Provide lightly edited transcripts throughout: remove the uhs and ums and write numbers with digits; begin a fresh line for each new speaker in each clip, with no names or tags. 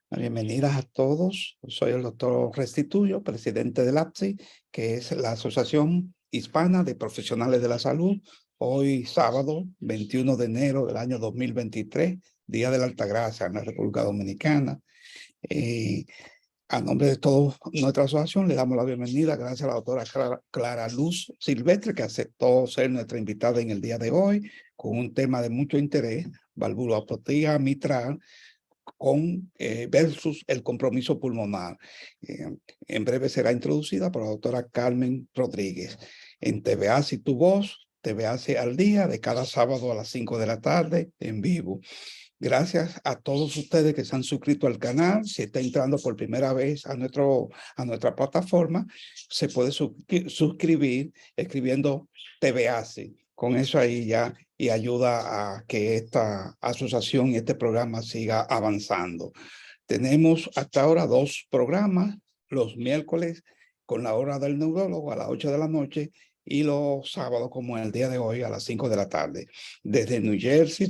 Bienvenidas a todos. Soy el doctor Restituyo, presidente del APSI, que es la Asociación Hispana de Profesionales de la Salud. Hoy, sábado, 21 de enero del año 2023, Día de la Altagracia en la República Dominicana. A nombre de toda nuestra asociación, le damos la bienvenida gracias a la doctora Clara Luz Silvestre, que aceptó ser nuestra invitada en el día de hoy, con un tema de mucho interés, valvulopatía mitral, versus el compromiso pulmonar. En breve será introducida por la doctora Carmen Rodríguez en TVAS y Tu Voz, TVAS al día, de cada sábado a las 5 de la tarde en vivo. Gracias a todos ustedes que se han suscrito al canal. Si está entrando por primera vez a nuestra plataforma, se puede suscribir escribiendo TVAS. Con eso ahí ya y ayuda a que esta asociación y este programa siga avanzando. Tenemos hasta ahora 2 programas, los miércoles con la hora del neurólogo a las 8 de la noche y los sábados como el día de hoy a las 5 de la tarde. Desde New Jersey,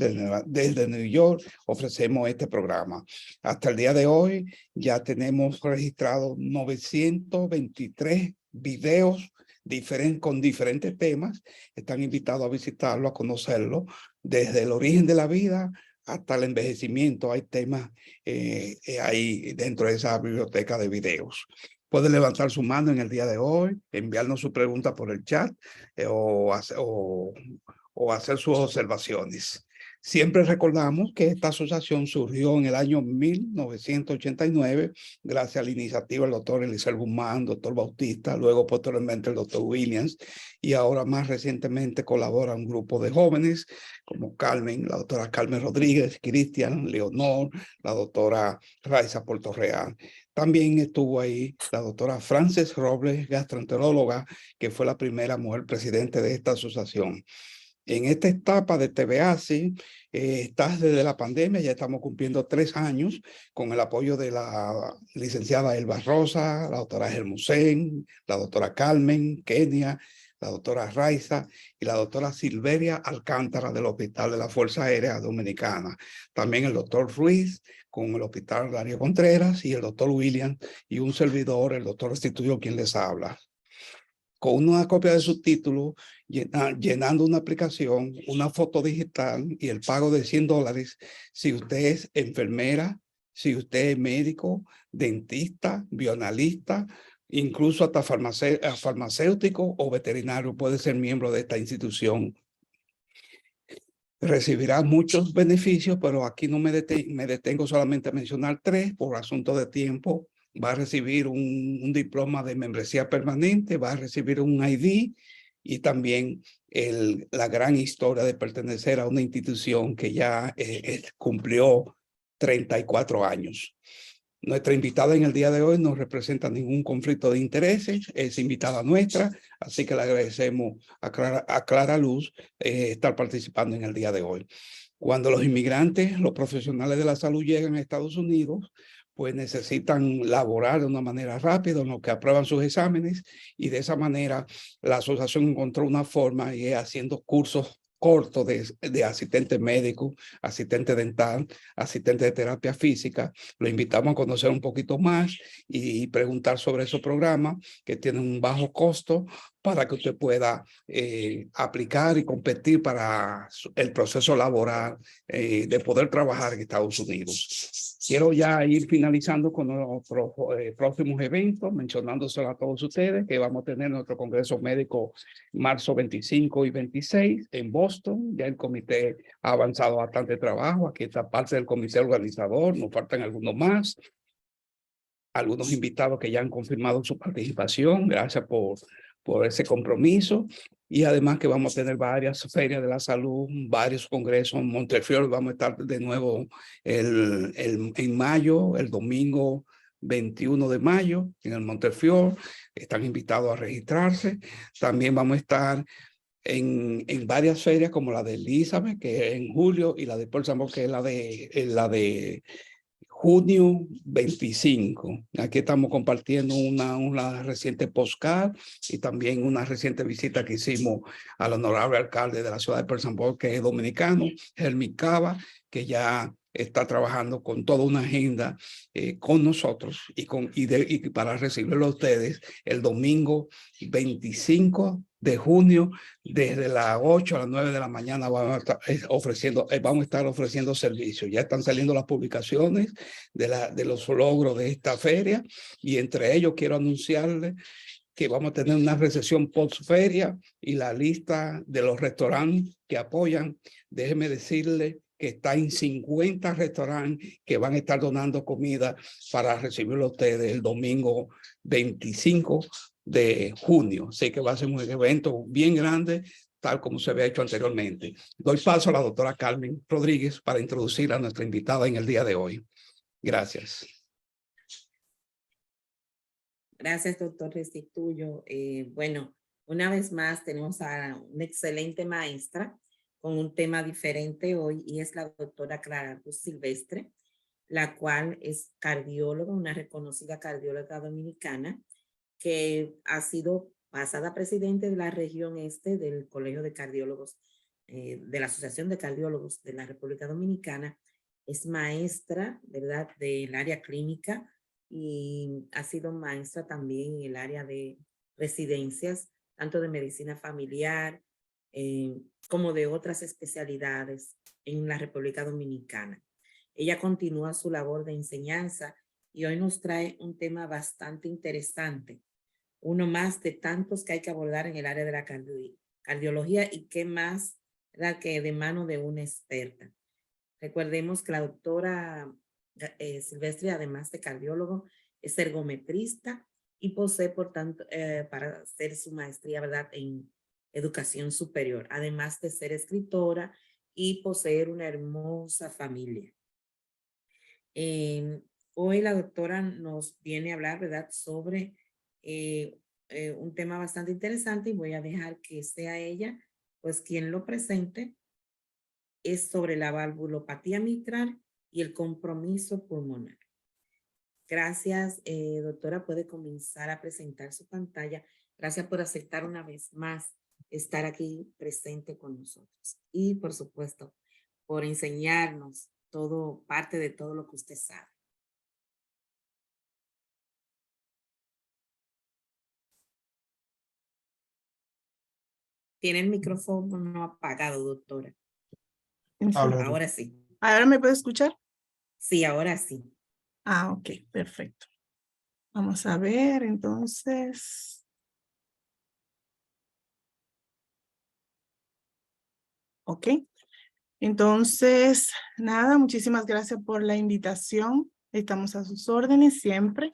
desde New York, ofrecemos este programa. Hasta el día de hoy ya tenemos registrado 923 videos con diferentes temas. Están invitados a visitarlo, a conocerlo, desde el origen de la vida hasta el envejecimiento. Hay temas ahí dentro de esa biblioteca de videos. Puede levantar su mano en el día de hoy, enviarnos su pregunta por el chat o hacer sus observaciones. Siempre recordamos que esta asociación surgió en el año 1989 gracias a la iniciativa del doctor Eliezer Guzmán, doctor Bautista, luego posteriormente el doctor Williams, y ahora más recientemente colabora un grupo de jóvenes como Carmen, la doctora Carmen Rodríguez, Cristian, Leonor, la doctora Raiza Portorreal. También estuvo ahí la doctora Frances Robles, gastroenteróloga, que fue la primera mujer presidente de esta asociación. En esta etapa de TVAS, estás desde la pandemia, ya estamos cumpliendo 3 años con el apoyo de la licenciada Elba Rosa, la doctora Germusén, la doctora Carmen, Kenia, la doctora Raiza y la doctora Silveria Alcántara del Hospital de la Fuerza Aérea Dominicana. También el doctor Ruiz con el Hospital Darío Contreras y el doctor William y un servidor, el doctor Restituyo, quien les habla. Con una copia de su título, llenando una aplicación, una foto digital y el pago de $100 si usted es enfermera, si usted es médico, dentista, bioanalista, incluso hasta farmacéutico o veterinario puede ser miembro de esta institución. Recibirá muchos beneficios, pero aquí no me detengo solamente a mencionar 3 por asunto de tiempo. Va a recibir un diploma de membresía permanente, va a recibir un ID y también la gran historia de pertenecer a una institución que ya cumplió 34 años. Nuestra invitada en el día de hoy no representa ningún conflicto de intereses, es invitada nuestra, así que le agradecemos a Clara Luz estar participando en el día de hoy. Cuando los inmigrantes, los profesionales de la salud llegan a Estados Unidos, pues necesitan laborar de una manera rápida, en lo que aprueban sus exámenes, y de esa manera la asociación encontró una forma y es haciendo cursos cortos de asistente médico, asistente dental, asistente de terapia física. Lo invitamos a conocer un poquito más y preguntar sobre esos programas que tienen un bajo costo para que usted pueda aplicar y competir para el proceso laboral de poder trabajar en Estados Unidos. Quiero ya ir finalizando con nuestros próximos eventos, mencionándoselo a todos ustedes, que vamos a tener nuestro Congreso Médico marzo 25 y 26 en Boston. Ya el comité ha avanzado bastante trabajo. Aquí está parte del comité organizador, nos faltan algunos más. Algunos invitados que ya han confirmado su participación. Gracias por ese compromiso. Y además que vamos a tener varias ferias de la salud, varios congresos. En Montefiore vamos a estar de nuevo en mayo, el domingo 21 de mayo, en el Montefiore. Están invitados a registrarse. También vamos a estar en varias ferias como la de Elizabeth, que es en julio, y la de Portsmouth, que es la de junio 25. Aquí estamos compartiendo una reciente postcard y también una reciente visita que hicimos al honorable alcalde de la ciudad de Portsmouth, que es dominicano, Helmi Cava, que ya está trabajando con toda una agenda con nosotros y para recibirlo a ustedes el domingo 25 de junio, desde las 8 a las 9 de la mañana vamos a estar ofreciendo servicios. Ya están saliendo las publicaciones de los logros de esta feria, y entre ellos quiero anunciarles que vamos a tener una recepción post-feria y la lista de los restaurantes que apoyan. Déjeme decirle que está en 50 restaurantes que van a estar donando comida para recibirlo a ustedes el domingo 25 de junio. Sé que va a ser un evento bien grande, tal como se había hecho anteriormente. Doy paso a la doctora Carmen Rodríguez para introducir a nuestra invitada en el día de hoy. Gracias.
Gracias, doctor Restituyo. Bueno, una vez más tenemos a una excelente maestra con un tema diferente hoy, y es la doctora Clara Cruz Silvestre, la cual es cardióloga, una reconocida cardióloga dominicana, que ha sido pasada presidente de la región este del Colegio de Cardiólogos, de la Asociación de Cardiólogos de la República Dominicana. Es maestra, ¿verdad?, del área clínica, y ha sido maestra también en el área de residencias, tanto de medicina familiar como de otras especialidades en la República Dominicana. Ella continúa su labor de enseñanza y hoy nos trae un tema bastante interesante, uno más de tantos que hay que abordar en el área de la cardiología, y qué más, ¿verdad?, que de mano de una experta. Recordemos que la doctora Silvestre, además de cardiólogo, es ergometrista y posee, por tanto, para hacer su maestría, ¿verdad?, en educación superior, además de ser escritora y poseer una hermosa familia. Hoy la doctora nos viene a hablar, ¿verdad?, sobre un tema bastante interesante, y voy a dejar que sea ella, pues, quien lo presente. Es sobre la valvulopatía mitral y el compromiso pulmonar. Gracias, doctora, puede comenzar a presentar su pantalla. Gracias por aceptar una vez más estar aquí presente con nosotros. Y, por supuesto, por enseñarnos parte de todo lo que usted sabe. Tiene el micrófono apagado, doctora. Ahora sí.
¿Ahora me puede escuchar?
Sí, ahora sí.
Ah, ok, perfecto. Vamos a ver, entonces. Ok. Entonces, nada, muchísimas gracias por la invitación. Estamos a sus órdenes siempre.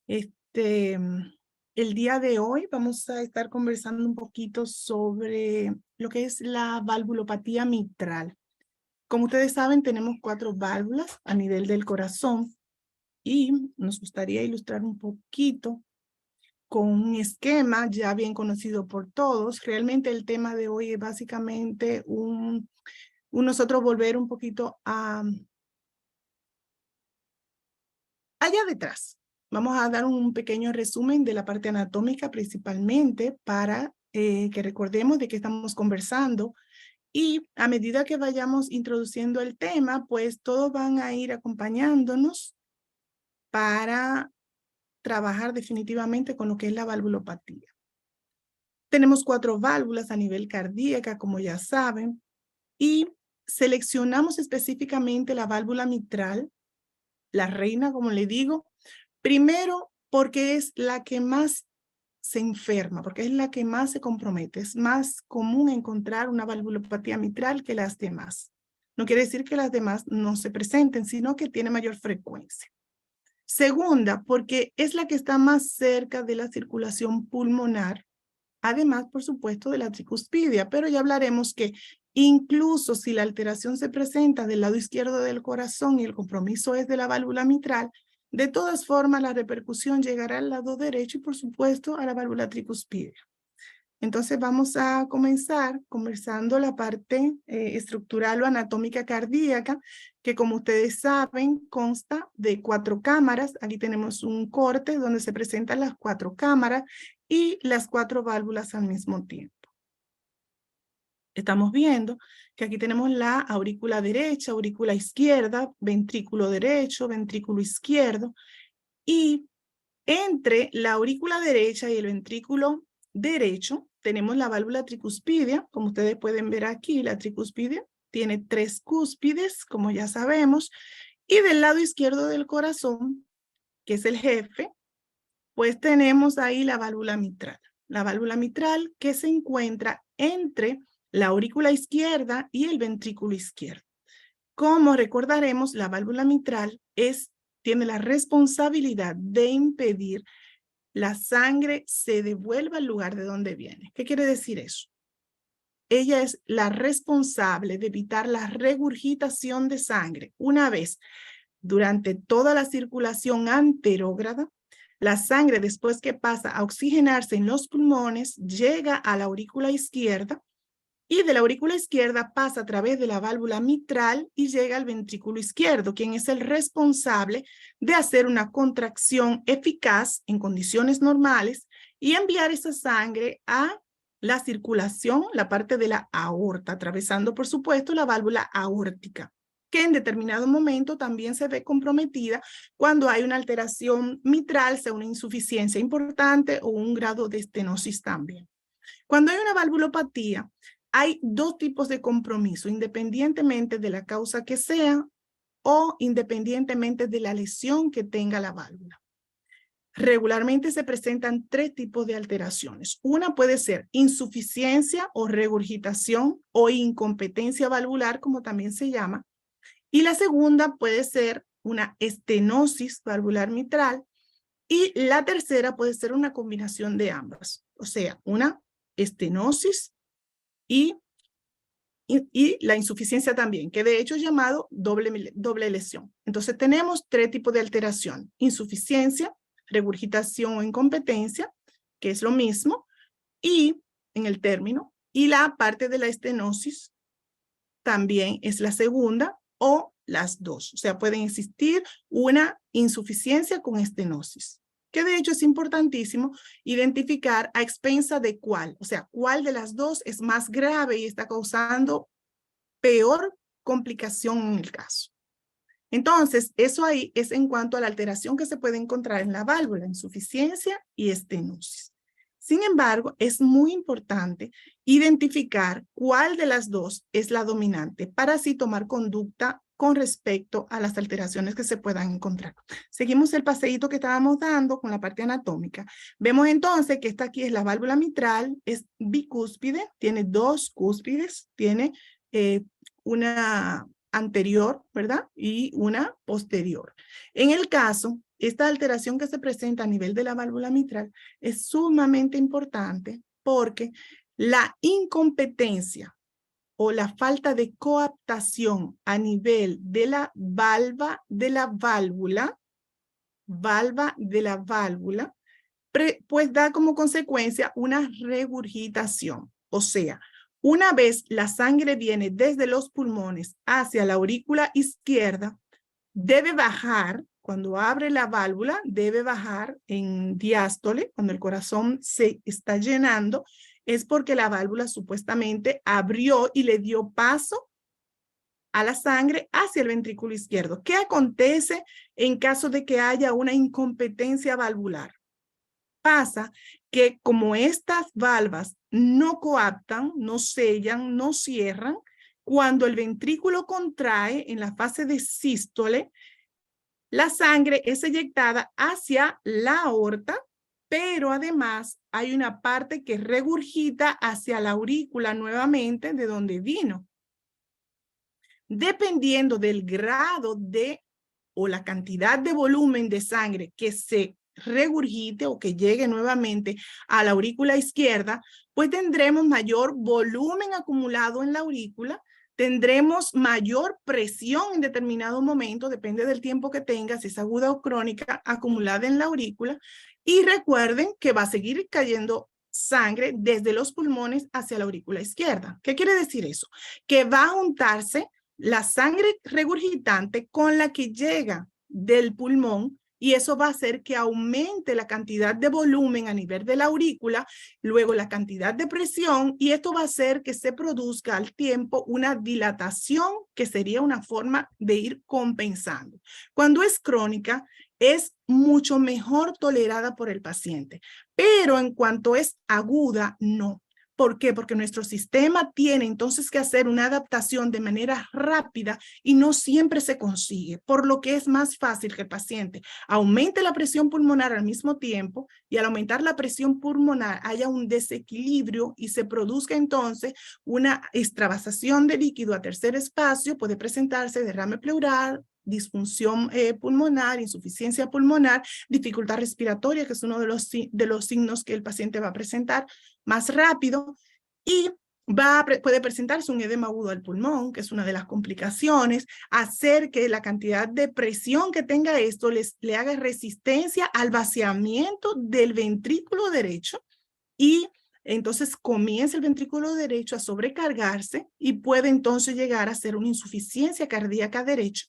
El día de hoy vamos a estar conversando un poquito sobre lo que es la valvulopatía mitral. Como ustedes saben, tenemos 4 válvulas a nivel del corazón, y nos gustaría ilustrar un poquito con un esquema ya bien conocido por todos. Realmente el tema de hoy es básicamente nosotros volver un poquito allá detrás. Vamos a dar un pequeño resumen de la parte anatómica principalmente para que recordemos de qué estamos conversando. Y a medida que vayamos introduciendo el tema, pues todos van a ir acompañándonos para trabajar definitivamente con lo que es la valvulopatía. Tenemos 4 válvulas a nivel cardíaca, como ya saben, y seleccionamos específicamente la válvula mitral, la reina, como le digo, primero porque es la que más se enferma, porque es la que más se compromete. Es más común encontrar una valvulopatía mitral que las demás. No quiere decir que las demás no se presenten, sino que tiene mayor frecuencia. Segunda, porque es la que está más cerca de la circulación pulmonar, además, por supuesto, de la tricuspidia, pero ya hablaremos que incluso si la alteración se presenta del lado izquierdo del corazón y el compromiso es de la válvula mitral, de todas formas la repercusión llegará al lado derecho y, por supuesto, a la válvula tricuspidia. Entonces vamos a comenzar conversando la parte estructural o anatómica cardíaca, que, como ustedes saben, consta de 4 cámaras. Aquí tenemos un corte donde se presentan las 4 cámaras y las 4 válvulas al mismo tiempo. estamos viendo que aquí tenemos la aurícula derecha, aurícula izquierda, ventrículo derecho, ventrículo izquierdo, y entre la aurícula derecha y el ventrículo derecho tenemos la válvula tricuspidia. Como ustedes pueden ver aquí, la tricuspidia tiene 3 cúspides, como ya sabemos, y del lado izquierdo del corazón, que es el jefe, pues tenemos ahí la válvula mitral. La válvula mitral que se encuentra entre la aurícula izquierda y el ventrículo izquierdo. Como recordaremos, la válvula mitral tiene la responsabilidad de impedir la sangre se devuelva al lugar de donde viene. ¿Qué quiere decir eso? Ella es la responsable de evitar la regurgitación de sangre. Una vez durante toda la circulación anterógrada, la sangre, después que pasa a oxigenarse en los pulmones, llega a la aurícula izquierda y de la aurícula izquierda pasa a través de la válvula mitral y llega al ventrículo izquierdo, quien es el responsable de hacer una contracción eficaz en condiciones normales y enviar esa sangre a la circulación, la parte de la aorta, atravesando, por supuesto, la válvula aórtica, que en determinado momento también se ve comprometida cuando hay una alteración mitral, sea una insuficiencia importante o un grado de estenosis también. Cuando hay una valvulopatía, hay 2 tipos de compromiso, independientemente de la causa que sea o independientemente de la lesión que tenga la válvula. Regularmente se presentan 3 tipos de alteraciones. Una puede ser insuficiencia o regurgitación o incompetencia valvular, como también se llama. Y la segunda puede ser una estenosis valvular mitral. Y la tercera puede ser una combinación de ambas. O sea, una estenosis y la insuficiencia también, que de hecho es llamado doble lesión. Entonces tenemos 3 tipos de alteración: insuficiencia, regurgitación o incompetencia, que es lo mismo, y en el término, y la parte de la estenosis también es la segunda o las 2. O sea, pueden existir una insuficiencia con estenosis, que de hecho es importantísimo identificar a expensa de cuál, o sea, cuál de las 2 es más grave y está causando peor complicación en el caso. Entonces, eso ahí es en cuanto a la alteración que se puede encontrar en la válvula, insuficiencia y estenosis. Sin embargo, es muy importante identificar cuál de las 2 es la dominante para así tomar conducta con respecto a las alteraciones que se puedan encontrar. Seguimos el paseíto que estábamos dando con la parte anatómica. Vemos entonces que esta aquí es la válvula mitral, es bicúspide, tiene 2 cúspides, tiene una anterior, ¿verdad? Y una posterior. En el caso, esta alteración que se presenta a nivel de la válvula mitral es sumamente importante porque la incompetencia o la falta de coaptación a nivel de la valva de la válvula, pues da como consecuencia una regurgitación. O sea, una vez la sangre viene desde los pulmones hacia la aurícula izquierda, debe bajar, cuando abre la válvula, debe bajar en diástole, cuando el corazón se está llenando, es porque la válvula supuestamente abrió y le dio paso a la sangre hacia el ventrículo izquierdo. ¿Qué acontece en caso de que haya una incompetencia valvular? Pasa que como estas valvas no coaptan, no sellan, no cierran, cuando el ventrículo contrae en la fase de sístole, la sangre es eyectada hacia la aorta, pero además hay una parte que regurgita hacia la aurícula nuevamente de donde vino. Dependiendo del grado o la cantidad de volumen de sangre que se regurgite o que llegue nuevamente a la aurícula izquierda, pues tendremos mayor volumen acumulado en la aurícula, tendremos mayor presión en determinado momento, depende del tiempo que tenga, si es aguda o crónica, acumulada en la aurícula, y recuerden que va a seguir cayendo sangre desde los pulmones hacia la aurícula izquierda. ¿Qué quiere decir eso? Que va a juntarse la sangre regurgitante con la que llega del pulmón y eso va a hacer que aumente la cantidad de volumen a nivel de la aurícula, luego la cantidad de presión, y esto va a hacer que se produzca al tiempo una dilatación que sería una forma de ir compensando. Cuando es crónica, es mucho mejor tolerada por el paciente, pero en cuanto es aguda, no. ¿Por qué? Porque nuestro sistema tiene entonces que hacer una adaptación de manera rápida y no siempre se consigue, por lo que es más fácil que el paciente aumente la presión pulmonar al mismo tiempo y al aumentar la presión pulmonar haya un desequilibrio y se produzca entonces una extravasación de líquido a tercer espacio, puede presentarse derrame pleural, disfunción pulmonar, insuficiencia pulmonar, dificultad respiratoria, que es uno de los signos que el paciente va a presentar más rápido, y puede presentarse un edema agudo del pulmón, que es una de las complicaciones, hacer que la cantidad de presión que tenga esto le haga resistencia al vaciamiento del ventrículo derecho, y entonces comienza el ventrículo derecho a sobrecargarse y puede entonces llegar a ser una insuficiencia cardíaca derecha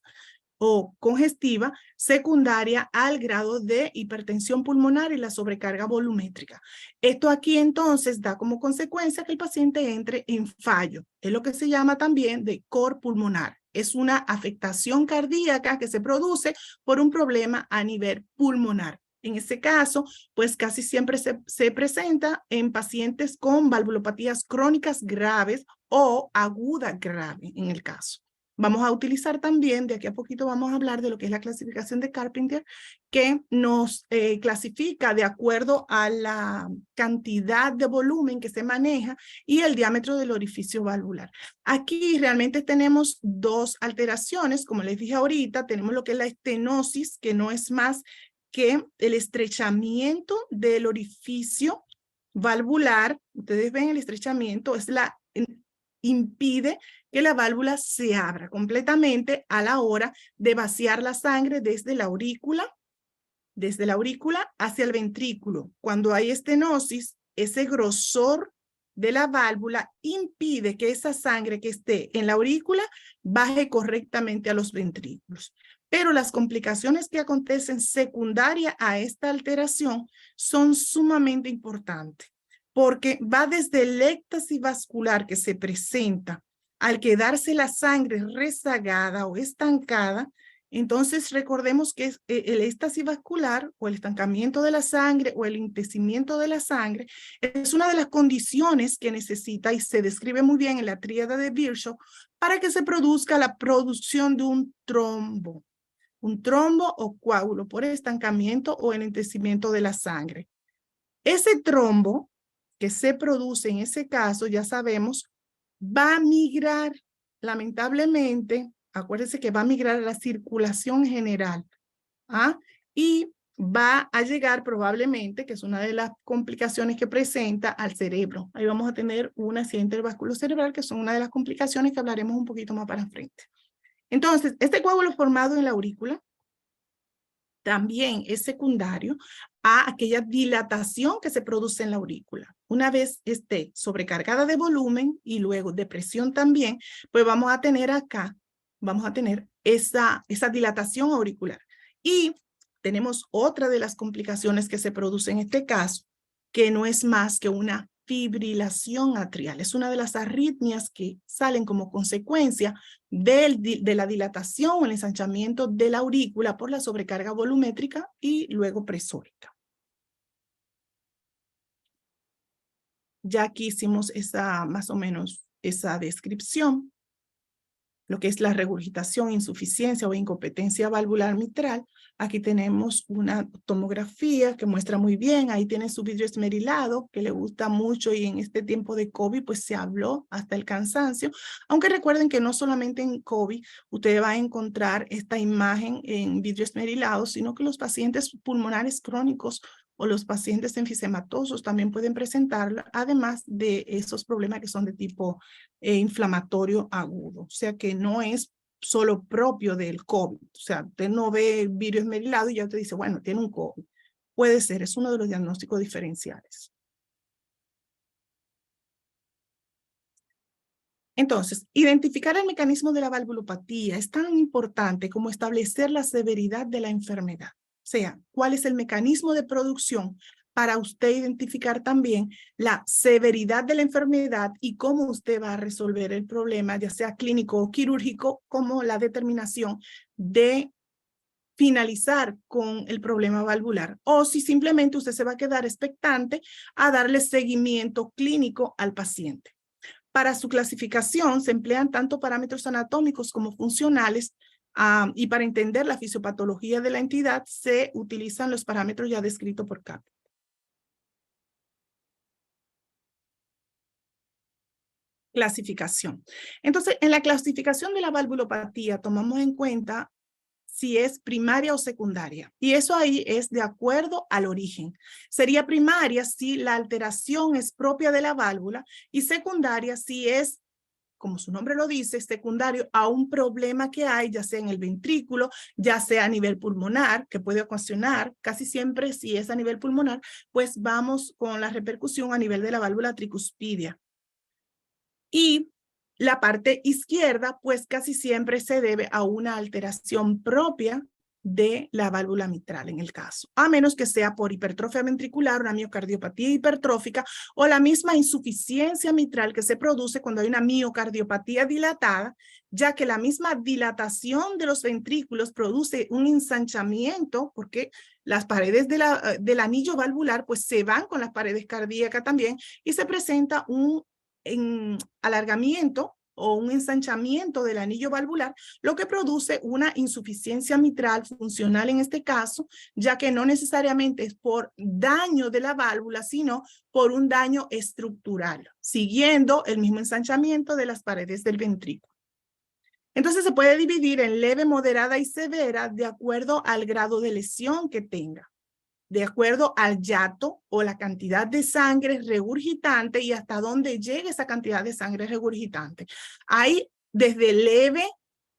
o congestiva secundaria al grado de hipertensión pulmonar y la sobrecarga volumétrica. Esto aquí entonces da como consecuencia que el paciente entre en fallo. Es lo que se llama también de cor pulmonar. Es una afectación cardíaca que se produce por un problema a nivel pulmonar. En este caso, pues casi siempre se presenta en pacientes con valvulopatías crónicas graves o aguda grave en el caso. Vamos a utilizar también, de aquí a poquito vamos a hablar de lo que es la clasificación de Carpenter, que nos clasifica de acuerdo a la cantidad de volumen que se maneja y el diámetro del orificio valvular. Aquí realmente tenemos dos alteraciones, como les dije ahorita, tenemos lo que es la estenosis, que no es más que el estrechamiento del orificio valvular. Ustedes ven el estrechamiento, impide que la válvula se abra completamente a la hora de vaciar la sangre desde la aurícula hacia el ventrículo. Cuando hay estenosis, ese grosor de la válvula impide que esa sangre que esté en la aurícula baje correctamente a los ventrículos. Pero las complicaciones que acontecen secundarias a esta alteración son sumamente importantes, porque va desde el éxtasis vascular que se presenta al quedarse la sangre rezagada o estancada. Entonces recordemos que el éxtasis vascular o el estancamiento de la sangre o el entecimiento de la sangre es una de las condiciones que necesita y se describe muy bien en la tríada de Virchow para que se produzca la producción de un trombo o coágulo por estancamiento o entecimiento de la sangre. Ese trombo que se produce en ese caso, ya sabemos, va a migrar, lamentablemente, acuérdense que va a migrar a la circulación general, y va a llegar probablemente, que es una de las complicaciones que presenta, al cerebro. Ahí vamos a tener un accidente vasculocerebral, que son una de las complicaciones que hablaremos un poquito más para frente. Entonces, este coágulo formado en la aurícula también es secundario a aquella dilatación que se produce en la aurícula. Una vez esté sobrecargada de volumen y luego de presión también, pues vamos a tener esa dilatación auricular. Y tenemos otra de las complicaciones que se produce en este caso, que no es más que una fibrilación atrial. Es una de las arritmias que salen como consecuencia de la dilatación o el ensanchamiento de la aurícula por la sobrecarga volumétrica y luego presórica. Ya aquí hicimos más o menos esa descripción. Lo que es la regurgitación, insuficiencia o incompetencia valvular mitral. Aquí tenemos una tomografía que muestra muy bien, ahí tiene su vidrio esmerilado, que le gusta mucho y en este tiempo de COVID pues se habló hasta el cansancio, aunque recuerden que no solamente en COVID usted va a encontrar esta imagen en vidrio esmerilado, sino que los pacientes pulmonares crónicos o los pacientes enfisematosos también pueden presentarla, además de esos problemas que son de tipo inflamatorio agudo. O sea que no es solo propio del COVID. O sea, usted no ve el vidrio esmerilado y ya usted dice, bueno, tiene un COVID. Puede ser, es uno de los diagnósticos diferenciales. Entonces, identificar el mecanismo de la valvulopatía es tan importante como establecer la severidad de la enfermedad. sea, cuál es el mecanismo de producción para usted identificar también la severidad de la enfermedad y cómo usted va a resolver el problema, ya sea clínico o quirúrgico, como la determinación de finalizar con el problema valvular, o si simplemente usted se va a quedar expectante a darle seguimiento clínico al paciente. Para su clasificación se emplean tanto parámetros anatómicos como funcionales, y para entender la fisiopatología de la entidad se utilizan los parámetros ya descritos por Kaplan. Clasificación. Entonces, en la clasificación de la valvulopatía tomamos en cuenta si es primaria o secundaria. Y eso ahí es de acuerdo al origen. Sería primaria si la alteración es propia de la válvula y secundaria si es, como su nombre lo dice, secundario a un problema que hay, ya sea en el ventrículo, ya sea a nivel pulmonar, que puede ocasionar, casi siempre si es a nivel pulmonar, pues vamos con la repercusión a nivel de la válvula tricuspidia. Y la parte izquierda, pues casi siempre se debe a una alteración propia de la válvula mitral en el caso, a menos que sea por hipertrofia ventricular, una miocardiopatía hipertrófica o la misma insuficiencia mitral que se produce cuando hay una miocardiopatía dilatada, ya que la misma dilatación de los ventrículos produce un ensanchamiento porque las paredes del anillo valvular pues se van con las paredes cardíacas también y se presenta un alargamiento o un ensanchamiento del anillo valvular, lo que produce una insuficiencia mitral funcional en este caso, ya que no necesariamente es por daño de la válvula, sino por un daño estructural, siguiendo el mismo ensanchamiento de las paredes del ventrículo. Entonces se puede dividir en leve, moderada y severa de acuerdo al grado de lesión que tenga, de acuerdo al yato o la cantidad de sangre regurgitante y hasta dónde llegue esa cantidad de sangre regurgitante. Hay desde leve,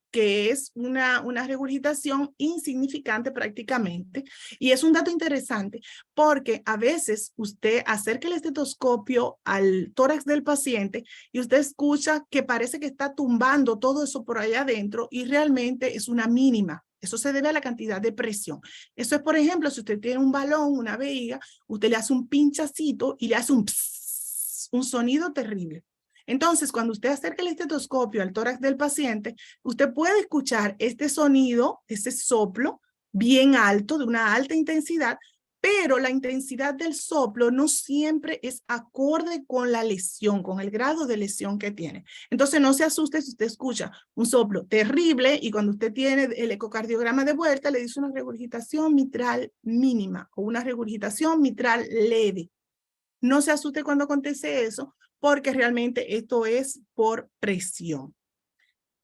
que es una regurgitación insignificante prácticamente, y es un dato interesante porque a veces usted acerca el estetoscopio al tórax del paciente y usted escucha que parece que está tumbando todo eso por allá adentro y realmente es una mínima. Eso se debe a la cantidad de presión. Eso es, por ejemplo, si usted tiene un balón, una vejiga, usted le hace un pinchacito y le hace un pss, un sonido terrible. Entonces, cuando usted acerca el estetoscopio al tórax del paciente, usted puede escuchar este sonido, ese soplo bien alto, de una alta intensidad, pero la intensidad del soplo no siempre es acorde con la lesión, con el grado de lesión que tiene. Entonces no se asuste si usted escucha un soplo terrible y cuando usted tiene el ecocardiograma de vuelta le dice una regurgitación mitral mínima o una regurgitación mitral leve. No se asuste cuando acontece eso porque realmente esto es por presión.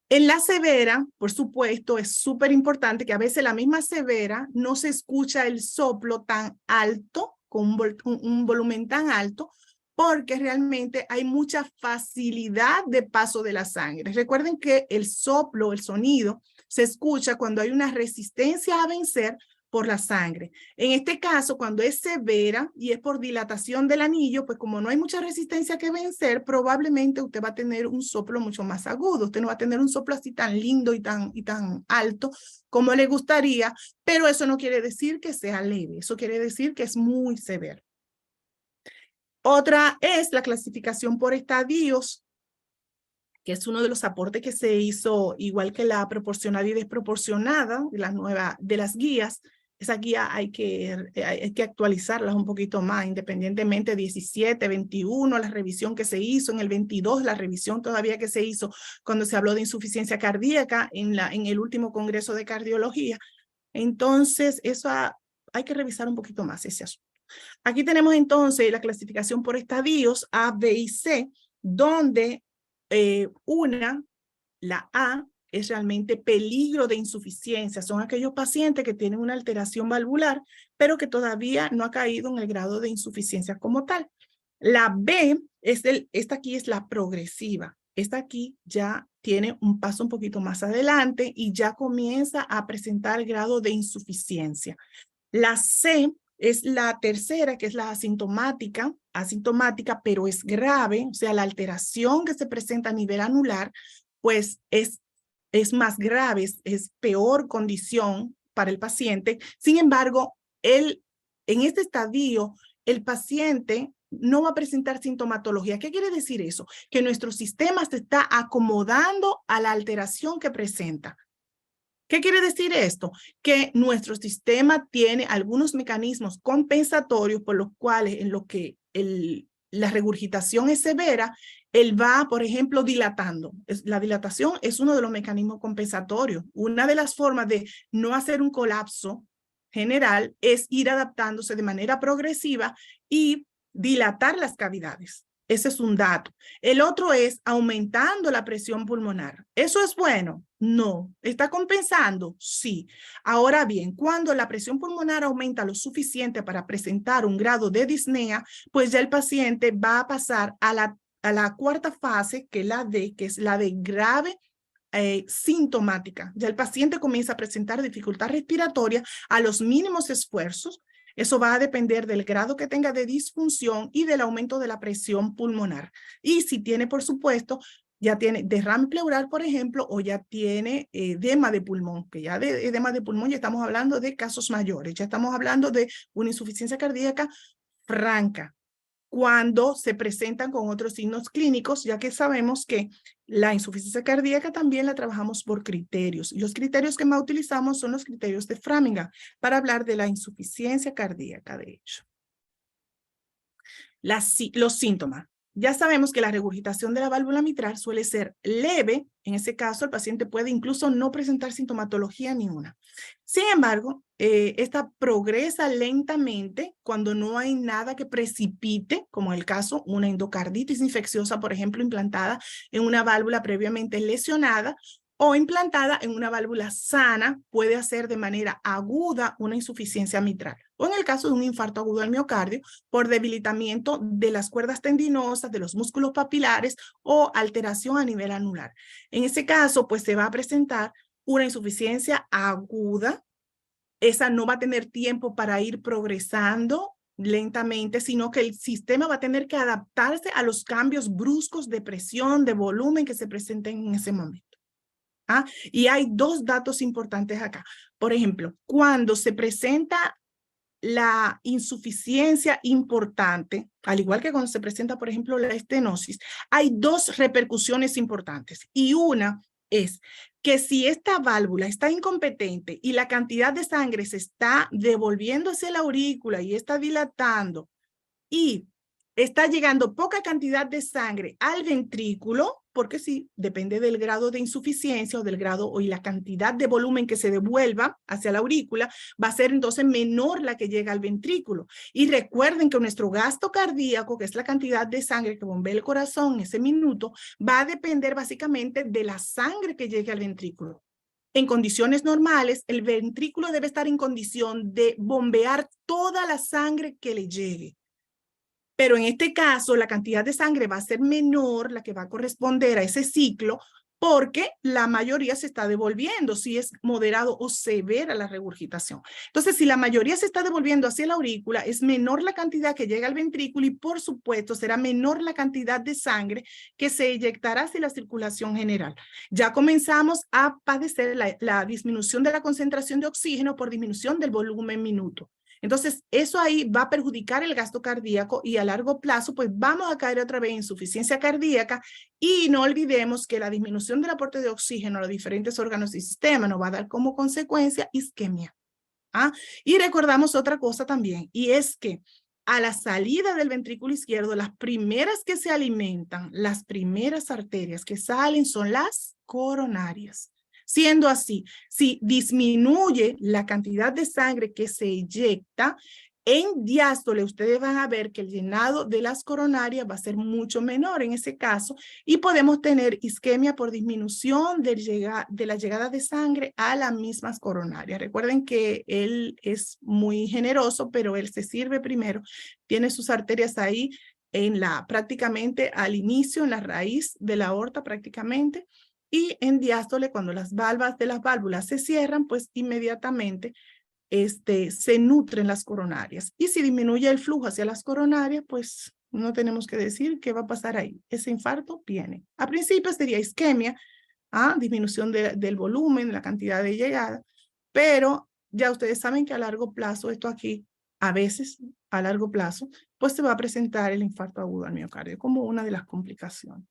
En la severa, por supuesto, es súper importante que a veces la misma severa no se escucha el soplo tan alto, con un volumen tan alto, porque realmente hay mucha facilidad de paso de la sangre. Recuerden que el soplo, el sonido, se escucha cuando hay una resistencia a vencer por la sangre. En este caso, cuando es severa y es por dilatación del anillo, pues como no hay mucha resistencia que vencer, probablemente usted va a tener un soplo mucho más agudo. Usted no va a tener un soplo así tan lindo y tan alto como le gustaría, pero eso no quiere decir que sea leve. Eso quiere decir que es muy severo. Otra es la clasificación por estadios, que es uno de los aportes que se hizo, igual que la proporcionada y desproporcionada de las guías. Esa guía hay que actualizarlas un poquito más, independientemente 17, 21, la revisión que se hizo, en el 22, la revisión todavía que se hizo cuando se habló de insuficiencia cardíaca en el último congreso de cardiología. Entonces, eso hay que revisar un poquito más ese asunto. Aquí tenemos entonces la clasificación por estadios A, B y C, donde la A, es realmente peligro de insuficiencia. Son aquellos pacientes que tienen una alteración valvular, pero que todavía no ha caído en el grado de insuficiencia como tal. La B, esta aquí es la progresiva. Esta aquí ya tiene un paso un poquito más adelante y ya comienza a presentar el grado de insuficiencia. La C es la tercera, que es la asintomática, pero es grave, o sea, la alteración que se presenta a nivel anular, pues es más grave, es peor condición para el paciente. Sin embargo, en este estadio, el paciente no va a presentar sintomatología. ¿Qué quiere decir eso? Que nuestro sistema se está acomodando a la alteración que presenta. ¿Qué quiere decir esto? Que nuestro sistema tiene algunos mecanismos compensatorios por los cuales en lo que la regurgitación es severa, él va, por ejemplo, dilatando. La dilatación es uno de los mecanismos compensatorios. Una de las formas de no hacer un colapso general es ir adaptándose de manera progresiva y dilatar las cavidades. Ese es un dato. El otro es aumentando la presión pulmonar. ¿Eso es bueno? No. ¿Está compensando? Sí. Ahora bien, cuando la presión pulmonar aumenta lo suficiente para presentar un grado de disnea, pues ya el paciente va a pasar a la cuarta fase, que es la D, que es la de grave sintomática. Ya el paciente comienza a presentar dificultad respiratoria a los mínimos esfuerzos. Eso va a depender del grado que tenga de disfunción y del aumento de la presión pulmonar. Y si tiene, por supuesto, ya tiene derrame pleural, por ejemplo, o ya tiene edema de pulmón, que ya de edema de pulmón ya estamos hablando de casos mayores, ya estamos hablando de una insuficiencia cardíaca franca, cuando se presentan con otros signos clínicos, ya que sabemos que la insuficiencia cardíaca también la trabajamos por criterios. Y los criterios que más utilizamos son los criterios de Framingham para hablar de la insuficiencia cardíaca, de hecho. Los síntomas. Ya sabemos que la regurgitación de la válvula mitral suele ser leve. En ese caso, el paciente puede incluso no presentar sintomatología ninguna. Sin embargo, esta progresa lentamente cuando no hay nada que precipite, como en el caso una endocarditis infecciosa, por ejemplo, implantada en una válvula previamente lesionada, o implantada en una válvula sana, puede hacer de manera aguda una insuficiencia mitral. O en el caso de un infarto agudo del miocardio, por debilitamiento de las cuerdas tendinosas, de los músculos papilares o alteración a nivel anular. En ese caso, pues se va a presentar una insuficiencia aguda. Esa no va a tener tiempo para ir progresando lentamente, sino que el sistema va a tener que adaptarse a los cambios bruscos de presión, de volumen que se presenten en ese momento. Y hay dos datos importantes acá. Por ejemplo, cuando se presenta la insuficiencia importante, al igual que cuando se presenta, por ejemplo, la estenosis, hay dos repercusiones importantes. Y una es que si esta válvula está incompetente y la cantidad de sangre se está devolviendo hacia la aurícula y está dilatando y está llegando poca cantidad de sangre al ventrículo, porque sí, depende del grado de insuficiencia o del grado y la cantidad de volumen que se devuelva hacia la aurícula, va a ser entonces menor la que llega al ventrículo. Y recuerden que nuestro gasto cardíaco, que es la cantidad de sangre que bombea el corazón en ese minuto, va a depender básicamente de la sangre que llegue al ventrículo. En condiciones normales, el ventrículo debe estar en condición de bombear toda la sangre que le llegue. Pero en este caso, la cantidad de sangre va a ser menor, la que va a corresponder a ese ciclo, porque la mayoría se está devolviendo, si es moderado o severa la regurgitación. Entonces, si la mayoría se está devolviendo hacia la aurícula, es menor la cantidad que llega al ventrículo y, por supuesto, será menor la cantidad de sangre que se eyectará hacia la circulación general. Ya comenzamos a padecer la disminución de la concentración de oxígeno por disminución del volumen minuto. Entonces, eso ahí va a perjudicar el gasto cardíaco y a largo plazo, pues vamos a caer otra vez en insuficiencia cardíaca y no olvidemos que la disminución del aporte de oxígeno a los diferentes órganos y sistemas nos va a dar como consecuencia isquemia. Y recordamos otra cosa también, y es que a la salida del ventrículo izquierdo, las primeras que se alimentan, las primeras arterias que salen son las coronarias. Siendo así, si disminuye la cantidad de sangre que se eyecta, en diástole ustedes van a ver que el llenado de las coronarias va a ser mucho menor en ese caso y podemos tener isquemia por disminución de la llegada de sangre a las mismas coronarias. Recuerden que él es muy generoso, pero él se sirve primero, tiene sus arterias ahí prácticamente al inicio, en la raíz de la aorta prácticamente. Y en diástole, cuando las valvas de las válvulas se cierran, pues inmediatamente se nutren las coronarias. Y si disminuye el flujo hacia las coronarias, pues no tenemos que decir qué va a pasar ahí. Ese infarto viene. A principio sería isquemia, disminución del volumen, la cantidad de llegada, pero ya ustedes saben que a largo plazo, esto aquí, a veces a largo plazo, pues se va a presentar el infarto agudo al miocardio como una de las complicaciones.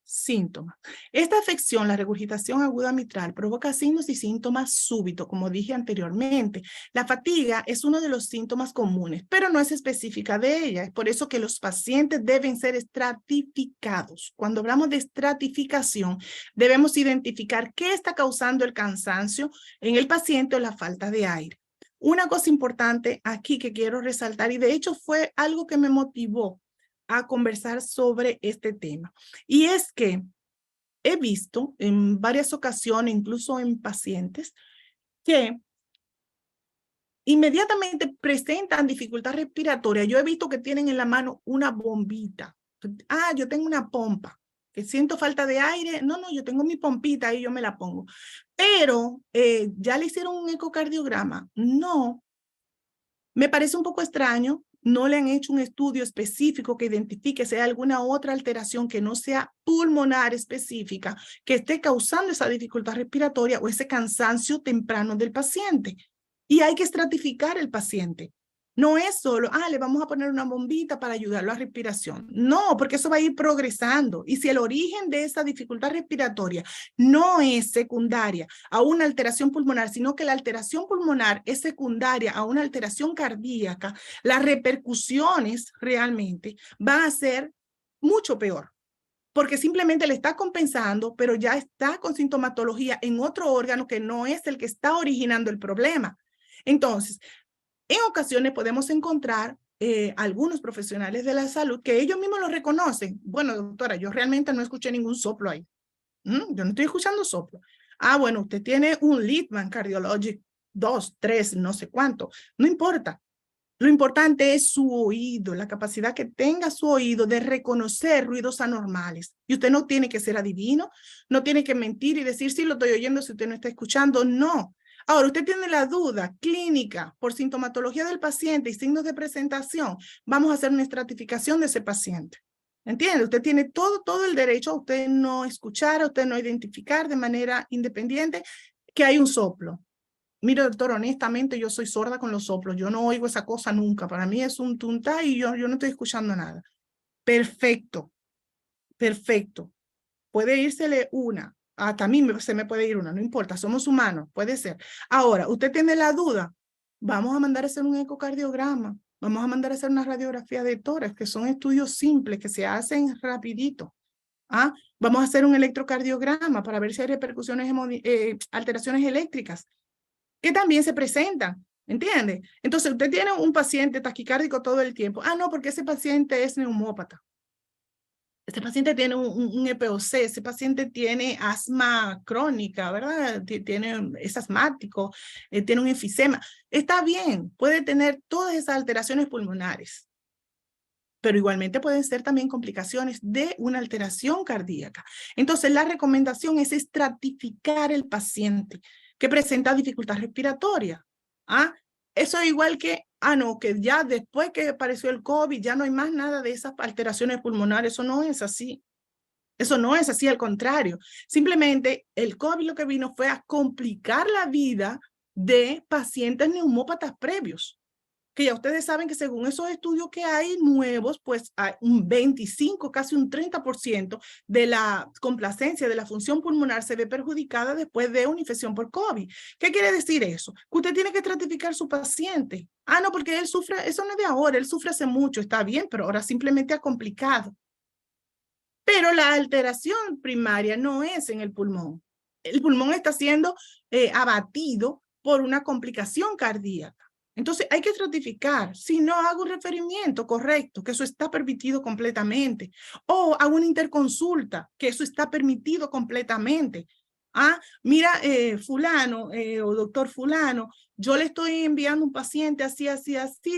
Síntomas. Esta afección, la regurgitación aguda mitral, provoca signos y síntomas súbitos, como dije anteriormente. La fatiga es uno de los síntomas comunes, pero no es específica de ella. Es por eso que los pacientes deben ser estratificados. Cuando hablamos de estratificación, debemos identificar qué está causando el cansancio en el paciente o la falta de aire. Una cosa importante aquí que quiero resaltar, y de hecho fue algo que me motivó a conversar sobre este tema. Y es que he visto en varias ocasiones, incluso en pacientes, que inmediatamente presentan dificultad respiratoria. Yo he visto que tienen en la mano una bombita. Ah, yo tengo una pompa, que siento falta de aire. No, yo tengo mi pompita y yo me la pongo. Pero ya le hicieron un ecocardiograma. No, me parece un poco extraño. No le han hecho un estudio específico que identifique si hay alguna otra alteración que no sea pulmonar específica que esté causando esa dificultad respiratoria o ese cansancio temprano del paciente. Y hay que estratificar el paciente. No es solo, le vamos a poner una bombita para ayudarlo a respiración. No, porque eso va a ir progresando. Y si el origen de esa dificultad respiratoria no es secundaria a una alteración pulmonar, sino que la alteración pulmonar es secundaria a una alteración cardíaca, las repercusiones realmente van a ser mucho peor. Porque simplemente le está compensando, pero ya está con sintomatología en otro órgano que no es el que está originando el problema. Entonces, en ocasiones podemos encontrar algunos profesionales de la salud que ellos mismos lo reconocen. Bueno, doctora, yo realmente no escuché ningún soplo ahí. Yo no estoy escuchando soplo. Bueno, usted tiene un Littman Cardiologic 2, 3, no sé cuánto. No importa. Lo importante es su oído, la capacidad que tenga su oído de reconocer ruidos anormales. Y usted no tiene que ser adivino, no tiene que mentir y decir, sí, lo estoy oyendo si usted no está escuchando. No. Ahora, usted tiene la duda clínica por sintomatología del paciente y signos de presentación. Vamos a hacer una estratificación de ese paciente. ¿Entiende? Usted tiene todo el derecho a usted no escuchar, a usted no identificar de manera independiente que hay un soplo. Mire, doctor, honestamente yo soy sorda con los soplos. Yo no oigo esa cosa nunca. Para mí es un tuntá y yo no estoy escuchando nada. Perfecto. Perfecto. Puede írsele una. Hasta a mí se me puede ir una. No importa. Somos humanos. Puede ser. Ahora, usted tiene la duda. Vamos a mandar a hacer un ecocardiograma. Vamos a mandar a hacer una radiografía de tórax, que son estudios simples que se hacen rapidito. Vamos a hacer un electrocardiograma para ver si hay repercusiones, alteraciones eléctricas, que también se presentan, ¿entiende? Entonces, usted tiene un paciente taquicárdico todo el tiempo. No, porque ese paciente es neumópata. Este paciente tiene un EPOC, ese paciente tiene asma crónica, ¿verdad? Es asmático, tiene un enfisema. Está bien, puede tener todas esas alteraciones pulmonares, pero igualmente pueden ser también complicaciones de una alteración cardíaca. Entonces, la recomendación es estratificar el paciente que presenta dificultad respiratoria. Eso es igual que, no, que ya después que apareció el COVID ya no hay más nada de esas alteraciones pulmonares. Eso no es así. Eso no es así, al contrario. Simplemente el COVID lo que vino fue a complicar la vida de pacientes neumópatas previos, que ya ustedes saben que según esos estudios que hay nuevos, pues hay un 25, casi un 30% de la complacencia de la función pulmonar se ve perjudicada después de una infección por COVID. ¿Qué quiere decir eso? Que usted tiene que estratificar su paciente. No, porque él sufre, eso no es de ahora, él sufre hace mucho, está bien, pero ahora simplemente ha complicado. Pero la alteración primaria no es en el pulmón. El pulmón está siendo abatido por una complicación cardíaca. Entonces hay que estratificar. Si no, hago un referimiento correcto, que eso está permitido completamente. O hago una interconsulta, que eso está permitido completamente. Mira, fulano o doctor fulano, yo le estoy enviando un paciente así,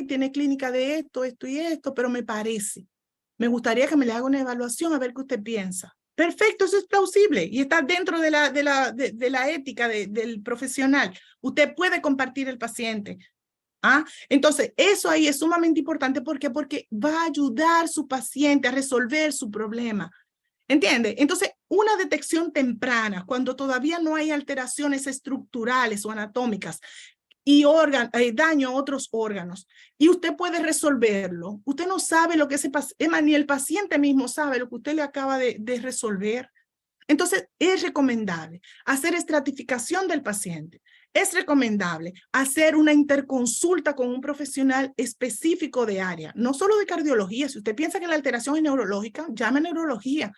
tiene clínica de esto y esto, pero me gustaría que me le haga una evaluación a ver qué usted piensa. Perfecto, eso es plausible y está dentro de la ética del profesional. Usted puede compartir el paciente. Entonces, eso ahí es sumamente importante. ¿Por qué? Porque va a ayudar a su paciente a resolver su problema. ¿Entiende? Entonces, una detección temprana, cuando todavía no hay alteraciones estructurales o anatómicas y daño a otros órganos, y usted puede resolverlo. Usted no sabe lo que ese paciente, ni el paciente mismo sabe lo que usted le acaba de resolver. Entonces, es recomendable hacer estratificación del paciente. Es recomendable hacer una interconsulta con un profesional específico de área, no solo de cardiología. Si usted piensa que la alteración es neurológica, llame a neurología.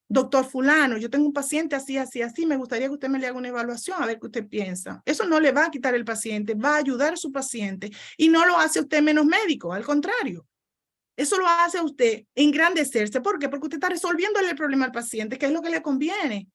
Doctor fulano, yo tengo un paciente así, así, así, me gustaría que usted me le haga una evaluación a ver qué usted piensa. Eso no le va a quitar el paciente, va a ayudar a su paciente y no lo hace usted menos médico, al contrario. Eso lo hace a usted engrandecerse. ¿Por qué? Porque usted está resolviéndole el problema al paciente, que es lo que le conviene.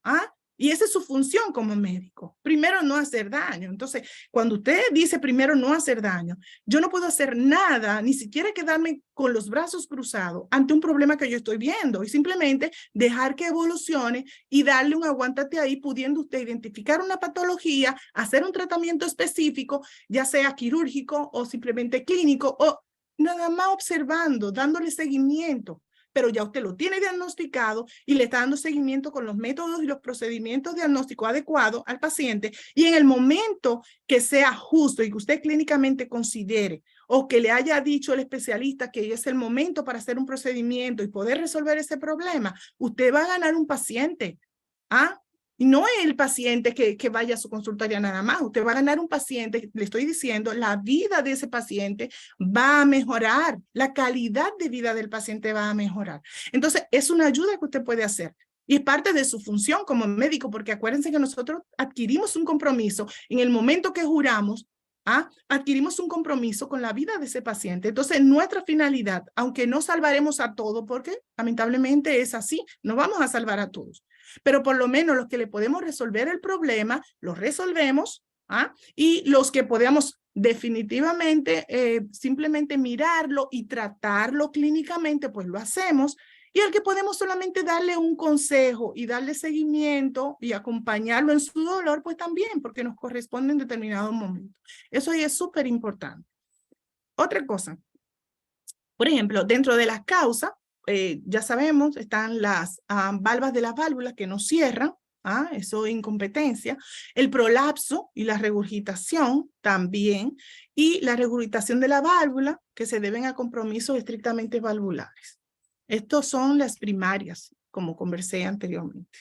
¿Ah? Y esa es su función como médico. Primero, no hacer daño. Entonces, cuando usted dice primero no hacer daño, yo no puedo hacer nada, ni siquiera quedarme con los brazos cruzados ante un problema que yo estoy viendo y simplemente dejar que evolucione y darle un aguántate ahí, pudiendo usted identificar una patología, hacer un tratamiento específico, ya sea quirúrgico o simplemente clínico o nada más observando, dándole seguimiento. Pero ya usted lo tiene diagnosticado y le está dando seguimiento con los métodos y los procedimientos diagnósticos adecuados al paciente, y en el momento que sea justo y que usted clínicamente considere o que le haya dicho el especialista que es el momento para hacer un procedimiento y poder resolver ese problema, usted va a ganar un paciente. ¿Ah? Y no es el paciente que vaya a su consultorio nada más. Usted va a ganar un paciente, le estoy diciendo, la vida de ese paciente va a mejorar, la calidad de vida del paciente va a mejorar. Entonces, es una ayuda que usted puede hacer. Y es parte de su función como médico, porque acuérdense que nosotros adquirimos un compromiso en el momento que juramos. Adquirimos un compromiso con la vida de ese paciente. Entonces, nuestra finalidad, aunque no salvaremos a todos, porque lamentablemente es así, no vamos a salvar a todos, pero por lo menos los que le podemos resolver el problema, lo resolvemos, y los que podamos definitivamente simplemente mirarlo y tratarlo clínicamente, pues lo hacemos. Y al que podemos solamente darle un consejo y darle seguimiento y acompañarlo en su dolor, pues también, porque nos corresponde en determinado momento. Eso es súper importante. Otra cosa, por ejemplo, dentro de las causas, ya sabemos, están las valvas de las válvulas que no cierran, eso es incompetencia, el prolapso y la regurgitación también, y la regurgitación de la válvula que se deben a compromisos estrictamente valvulares. Estos son las primarias, como conversé anteriormente.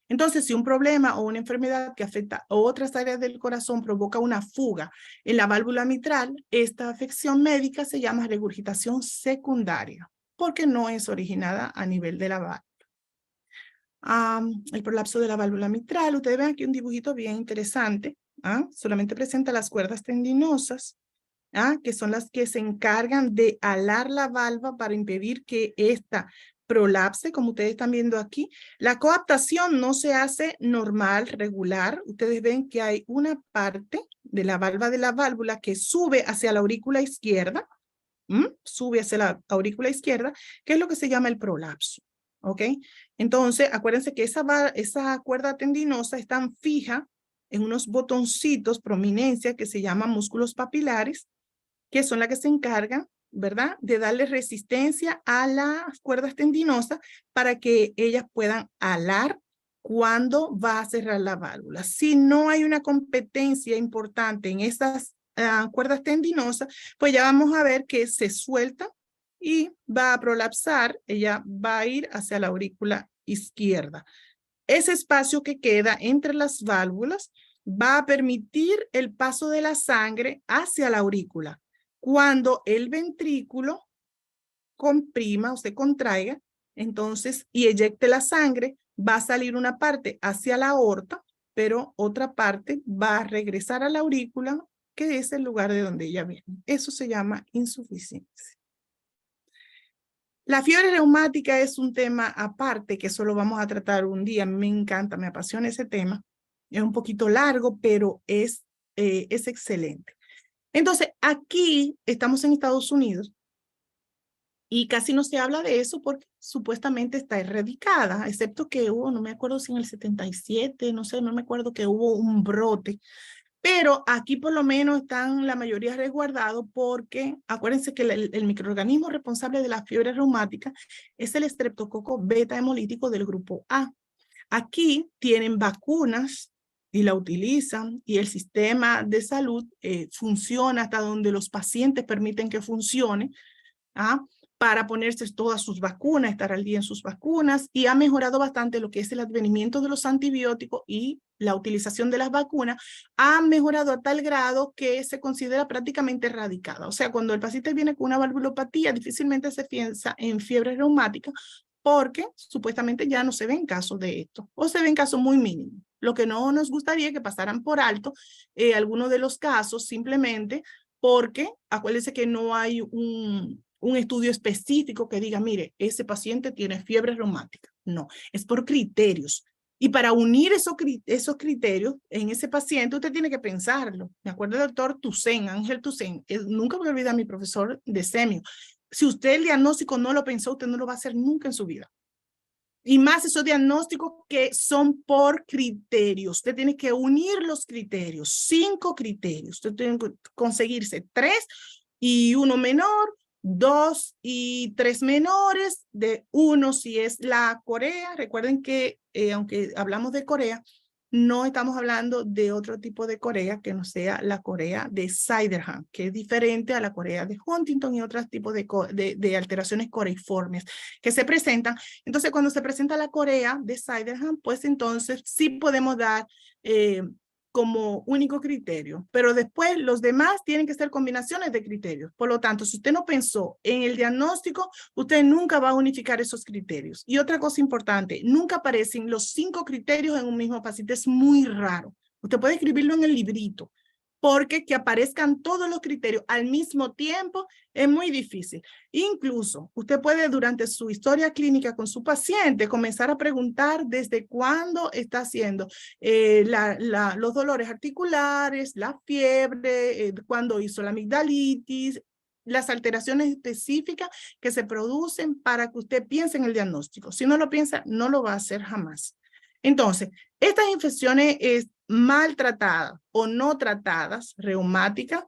Entonces, si un problema o una enfermedad que afecta a otras áreas del corazón provoca una fuga en la válvula mitral, esta afección médica se llama regurgitación secundaria, porque no es originada a nivel de la válvula. El prolapso de la válvula mitral, ustedes ven aquí un dibujito bien interesante, solamente presenta las cuerdas tendinosas, que son las que se encargan de alar la valva para impedir que esta prolapse, como ustedes están viendo aquí. La coaptación no se hace normal, regular. Ustedes ven que hay una parte de la valva de la válvula que sube hacia la aurícula izquierda, sube hacia la aurícula izquierda, que es lo que se llama el prolapso. ¿Ok? Entonces, acuérdense que esa cuerda tendinosa está fija en unos botoncitos, prominencias, que se llaman músculos papilares, que son las que se encargan, ¿verdad?, de darle resistencia a las cuerdas tendinosas para que ellas puedan alar cuando va a cerrar la válvula. Si no hay una competencia importante en esas cuerdas tendinosas, pues ya vamos a ver que se suelta y va a prolapsar, ella va a ir hacia la aurícula izquierda. Ese espacio que queda entre las válvulas va a permitir el paso de la sangre hacia la aurícula. Cuando el ventrículo comprima o se contraiga, entonces, y eyecte la sangre, va a salir una parte hacia la aorta, pero otra parte va a regresar a la aurícula, que es el lugar de donde ella viene. Eso se llama insuficiencia. La fiebre reumática es un tema aparte que solo vamos a tratar un día. A mí me encanta, me apasiona ese tema. Es un poquito largo, pero es excelente. Entonces, aquí estamos en Estados Unidos y casi no se habla de eso porque supuestamente está erradicada, excepto que hubo, no me acuerdo si en el 77, no sé, no me acuerdo, que hubo un brote Pero aquí por lo menos están la mayoría resguardados porque acuérdense que el microorganismo responsable de la fiebre reumática es el estreptococo beta hemolítico del grupo A. Aquí tienen vacunas y la utilizan y el sistema de salud funciona hasta donde los pacientes permiten que funcione, para ponerse todas sus vacunas, estar al día en sus vacunas, y ha mejorado bastante lo que es el advenimiento de los antibióticos y la utilización de las vacunas, ha mejorado a tal grado que se considera prácticamente erradicada. O sea, cuando el paciente viene con una valvulopatía, difícilmente se piensa en fiebre reumática, porque supuestamente ya no se ven casos de esto, o se ven casos muy mínimos. Lo que no nos gustaría es que pasaran por alto algunos de los casos simplemente porque acuérdense que no hay un estudio específico que diga, mire, ese paciente tiene fiebre reumática. No, es por criterios. Y para unir esos criterios en ese paciente, usted tiene que pensarlo. Me acuerdo del doctor Toussaint, Ángel Toussaint. Nunca voy a olvidar a mi profesor de semio. Si usted el diagnóstico no lo pensó, usted no lo va a hacer nunca en su vida. Y más esos diagnósticos que son por criterios. Usted tiene que unir los criterios, 5 criterios. Usted tiene que conseguirse 3 y 1 menor, 2 y 3 menores, de 1 si es la Corea. Recuerden que aunque hablamos de Corea, no estamos hablando de otro tipo de Corea que no sea la Corea de Sydenham, que es diferente a la Corea de Huntington y otros tipos de alteraciones coreiformes que se presentan. Entonces, cuando se presenta la Corea de Sydenham, pues entonces sí podemos dar como único criterio, pero después los demás tienen que ser combinaciones de criterios. Por lo tanto, si usted no pensó en el diagnóstico, usted nunca va a unificar esos criterios. Y otra cosa importante, nunca aparecen los 5 criterios en un mismo paciente, es muy raro. Usted puede escribirlo en el librito, porque que aparezcan todos los criterios al mismo tiempo es muy difícil. Incluso usted puede durante su historia clínica con su paciente comenzar a preguntar desde cuándo está haciendo los dolores articulares, la fiebre, cuándo hizo la amigdalitis, las alteraciones específicas que se producen para que usted piense en el diagnóstico. Si no lo piensa, no lo va a hacer jamás. Entonces, estas infecciones mal tratadas o no tratadas, reumáticas,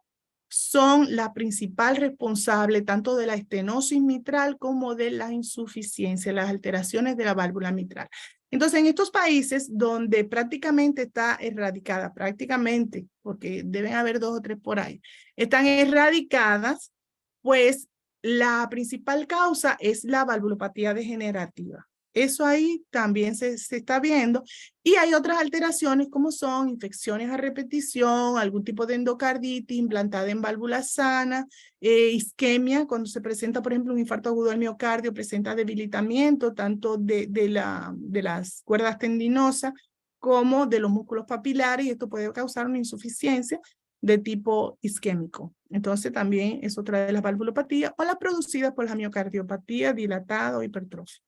son la principal responsable tanto de la estenosis mitral como de la insuficiencia, las alteraciones de la válvula mitral. Entonces, en estos países donde prácticamente está erradicada, prácticamente, porque deben haber 2 o 3 por ahí, están erradicadas, pues la principal causa es la valvulopatía degenerativa. Eso ahí también se está viendo. Y hay otras alteraciones como son infecciones a repetición, algún tipo de endocarditis implantada en válvula sana, isquemia, cuando se presenta, por ejemplo, un infarto agudo del miocardio, presenta debilitamiento tanto de las cuerdas tendinosas como de los músculos papilares, y esto puede causar una insuficiencia de tipo isquémico. Entonces también es otra de las valvulopatías o las producidas por la miocardiopatía dilatada o hipertrofia.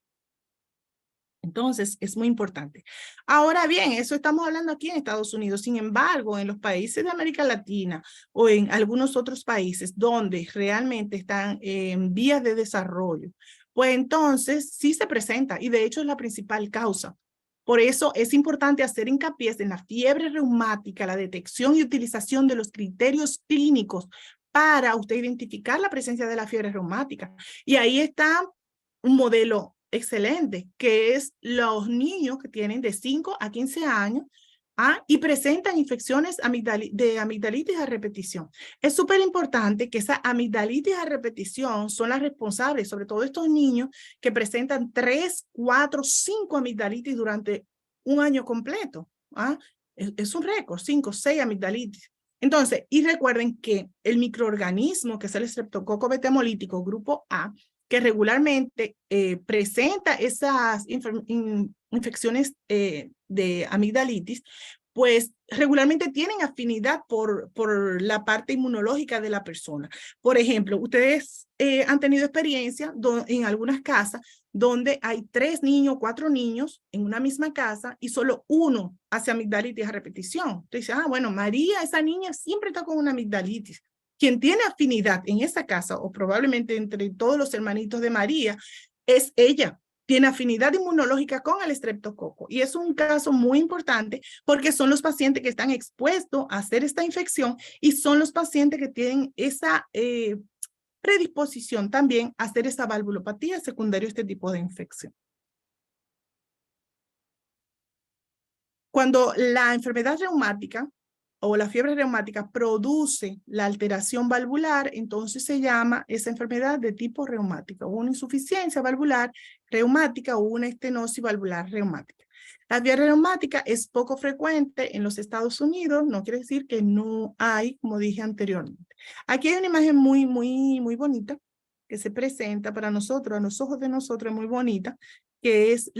Entonces, es muy importante. Ahora bien, eso estamos hablando aquí en Estados Unidos. Sin embargo, en los países de América Latina o en algunos otros países donde realmente están en vías de desarrollo, pues entonces sí se presenta y de hecho es la principal causa. Por eso es importante hacer hincapié en la fiebre reumática, la detección y utilización de los criterios clínicos para usted identificar la presencia de la fiebre reumática. Y ahí está un modelo excelente, que es los niños que tienen de 5 a 15 años y presentan infecciones de amigdalitis a repetición. Es súper importante que esa amigdalitis a repetición son las responsables, sobre todo estos niños que presentan 3, 4, 5 amigdalitis durante un año completo. Es un récord, 5, 6 amigdalitis. Entonces, y recuerden que el microorganismo, que es el estreptococo beta hemolítico grupo A, que regularmente presenta esas infecciones de amigdalitis, pues regularmente tienen afinidad por la parte inmunológica de la persona. Por ejemplo, ustedes han tenido experiencia en algunas casas donde hay 3 niños, 4 niños en una misma casa y solo uno hace amigdalitis a repetición. Entonces, bueno, María, esa niña siempre está con una amigdalitis. Quien tiene afinidad en esa casa, o probablemente entre todos los hermanitos de María, es ella. tiene afinidad inmunológica con el estreptococo. Y es un caso muy importante porque son los pacientes que están expuestos a hacer esta infección y son los pacientes que tienen esa predisposición también a hacer esa valvulopatía secundaria a este tipo de infección. Cuando la enfermedad reumática o la fiebre reumática produce la alteración valvular, entonces se llama esa enfermedad de tipo reumática, o una insuficiencia valvular reumática o una estenosis valvular reumática. La fiebre reumática es poco frecuente en los Estados Unidos, no quiere decir que no hay, como dije anteriormente. Aquí hay una imagen muy bonita que se presenta para nosotros, a los ojos de nosotros es muy bonita, que es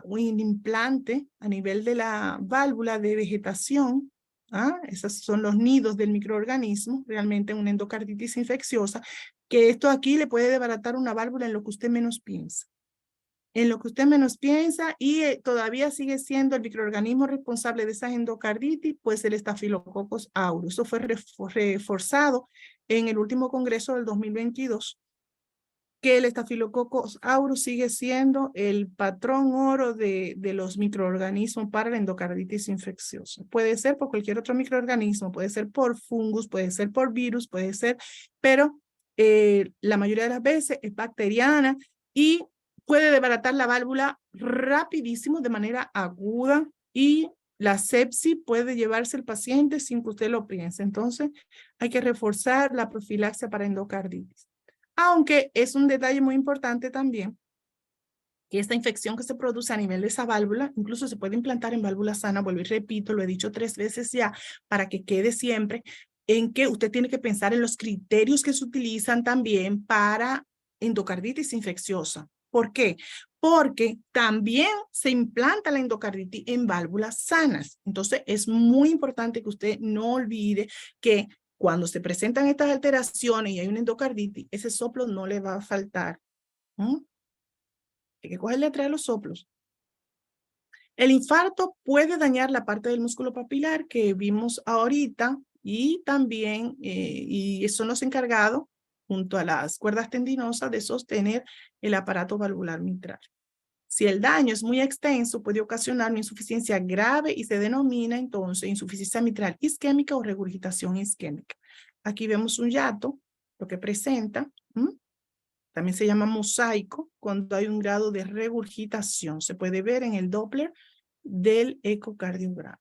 un implante a nivel de la válvula de vegetación. Esos son los nidos del microorganismo, realmente una endocarditis infecciosa, que esto aquí le puede desbaratar una válvula en lo que usted menos piensa. En lo que usted menos piensa, y todavía sigue siendo el microorganismo responsable de esa endocarditis, pues el Staphylococcus aureus. Eso fue reforzado en el último congreso del 2022. Que el Staphylococcus aureus sigue siendo el patrón oro de los microorganismos para la endocarditis infecciosa. Puede ser por cualquier otro microorganismo, puede ser por fungus, puede ser por virus, puede ser, pero la mayoría de las veces es bacteriana y puede desbaratar la válvula rapidísimo de manera aguda y la sepsis puede llevarse al paciente sin que usted lo piense. Entonces hay que reforzar la profilaxia para endocarditis. Aunque es un detalle muy importante también que esta infección que se produce a nivel de esa válvula, incluso se puede implantar en válvula sana, vuelvo y repito, lo he dicho 3 veces ya, para que quede siempre, en que usted tiene que pensar en los criterios que se utilizan también para endocarditis infecciosa. ¿Por qué? Porque también se implanta la endocarditis en válvulas sanas. Entonces, es muy importante que usted no olvide que cuando se presentan estas alteraciones y hay una endocarditis, ese soplo no le va a faltar. Hay que cogerle atrás los soplos. El infarto puede dañar la parte del músculo papilar que vimos ahorita y también, y son los encargados, junto a las cuerdas tendinosas, de sostener el aparato valvular mitral. Si el daño es muy extenso, puede ocasionar una insuficiencia grave y se denomina entonces insuficiencia mitral isquémica o regurgitación isquémica. Aquí vemos un yato, lo que presenta. También se llama mosaico cuando hay un grado de regurgitación. Se puede ver en el Doppler del ecocardiograma.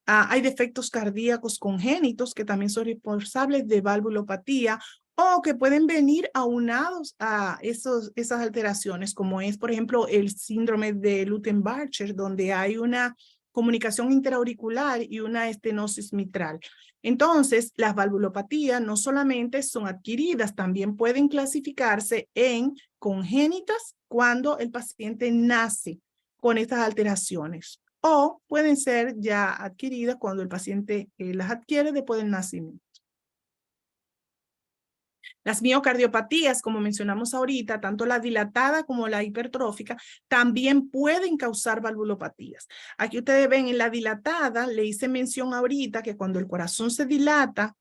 Hay defectos cardíacos congénitos que también son responsables de valvulopatía o que pueden venir aunados a esas alteraciones, como es, por ejemplo, el síndrome de Lutten-Barcher, donde hay una comunicación interauricular y una estenosis mitral. Entonces, las valvulopatías no solamente son adquiridas, también pueden clasificarse en congénitas cuando el paciente nace con estas alteraciones, o pueden ser ya adquiridas cuando el paciente las adquiere después del nacimiento. Las miocardiopatías, como mencionamos ahorita, tanto la dilatada como la hipertrófica, también pueden causar valvulopatías. Aquí ustedes ven en la dilatada, le hice mención ahorita que cuando el corazón se dilata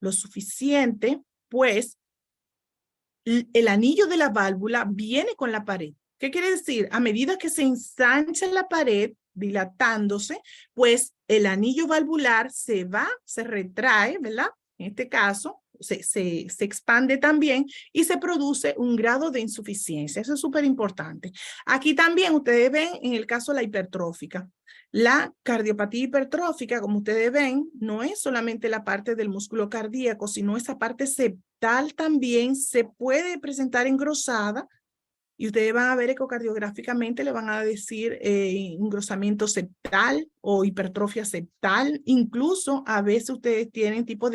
lo suficiente, pues el anillo de la válvula viene con la pared. ¿Qué quiere decir? A medida que se ensancha la pared, dilatándose, pues el anillo valvular se retrae, ¿verdad? En este caso, se expande también y se produce un grado de insuficiencia. Eso es súper importante. Aquí también ustedes ven en el caso de la hipertrófica. La cardiopatía hipertrófica, como ustedes ven, no es solamente la parte del músculo cardíaco, sino esa parte septal también se puede presentar engrosada. Y ustedes van a ver ecocardiográficamente, le van a decir engrosamiento septal o hipertrofia septal. Incluso a veces ustedes tienen tipo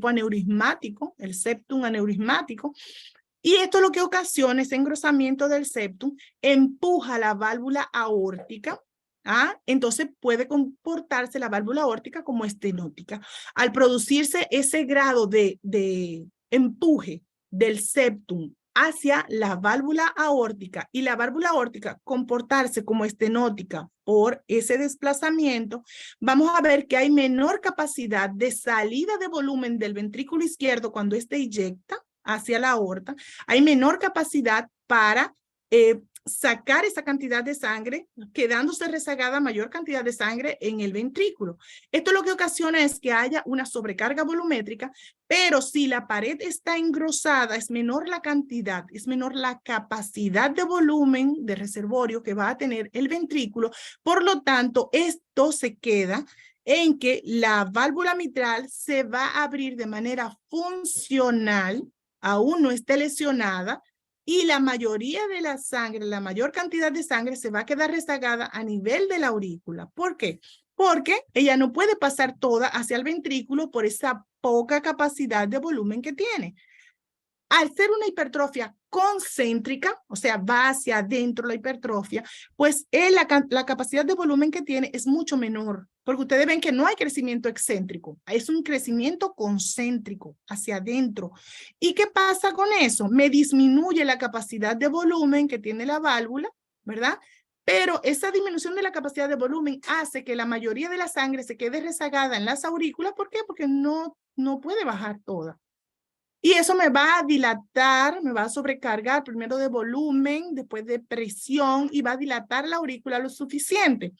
aneurismático, el septum aneurismático. Y esto lo que ocasiona, ese engrosamiento del septum, empuja la válvula aórtica. Entonces puede comportarse la válvula aórtica como estenótica. Al producirse ese grado de empuje del septum hacia la válvula aórtica y la válvula aórtica comportarse como estenótica por ese desplazamiento, vamos a ver que hay menor capacidad de salida de volumen del ventrículo izquierdo cuando éste eyecta hacia la aorta, hay menor capacidad para sacar esa cantidad de sangre, quedándose rezagada mayor cantidad de sangre en el ventrículo. Esto lo que ocasiona es que haya una sobrecarga volumétrica, pero si la pared está engrosada, es menor la cantidad, es menor la capacidad de volumen de reservorio que va a tener el ventrículo. Por lo tanto, esto se queda en que la válvula mitral se va a abrir de manera funcional, aún no esté lesionada, y la mayoría de la sangre, la mayor cantidad de sangre se va a quedar rezagada a nivel de la aurícula. ¿Por qué? Porque ella no puede pasar toda hacia el ventrículo por esa poca capacidad de volumen que tiene. Al ser una hipertrofia concéntrica, o sea, va hacia adentro la hipertrofia, pues la capacidad de volumen que tiene es mucho menor, porque ustedes ven que no hay crecimiento excéntrico, es un crecimiento concéntrico hacia adentro. ¿Y qué pasa con eso? Me disminuye la capacidad de volumen que tiene la válvula, ¿verdad? Pero esa disminución de la capacidad de volumen hace que la mayoría de la sangre se quede rezagada en las aurículas. ¿Por qué? Porque no puede bajar toda. Y eso me va a dilatar, me va a sobrecargar primero de volumen, después de presión, y va a dilatar la aurícula lo suficiente.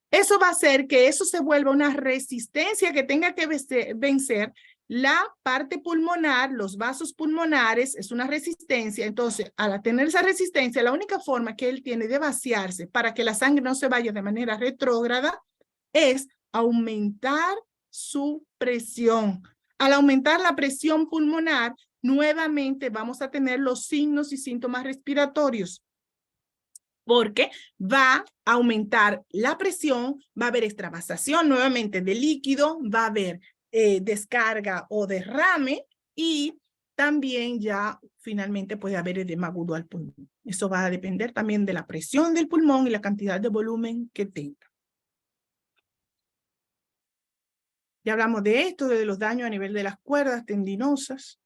Eso va a hacer que eso se vuelva una resistencia que tenga que vencer la parte pulmonar, los vasos pulmonares, es una resistencia. Entonces, al tener esa resistencia, la única forma que él tiene de vaciarse para que la sangre no se vaya de manera retrógrada es aumentar su presión. Al aumentar la presión pulmonar, nuevamente vamos a tener los signos y síntomas respiratorios, porque va a aumentar la presión, va a haber extravasación nuevamente de líquido, va a haber descarga o derrame, y también ya finalmente puede haber edema agudo al pulmón. Eso va a depender también de la presión del pulmón y la cantidad de volumen que tenga. Ya hablamos de esto, de los daños a nivel de las cuerdas tendinosas.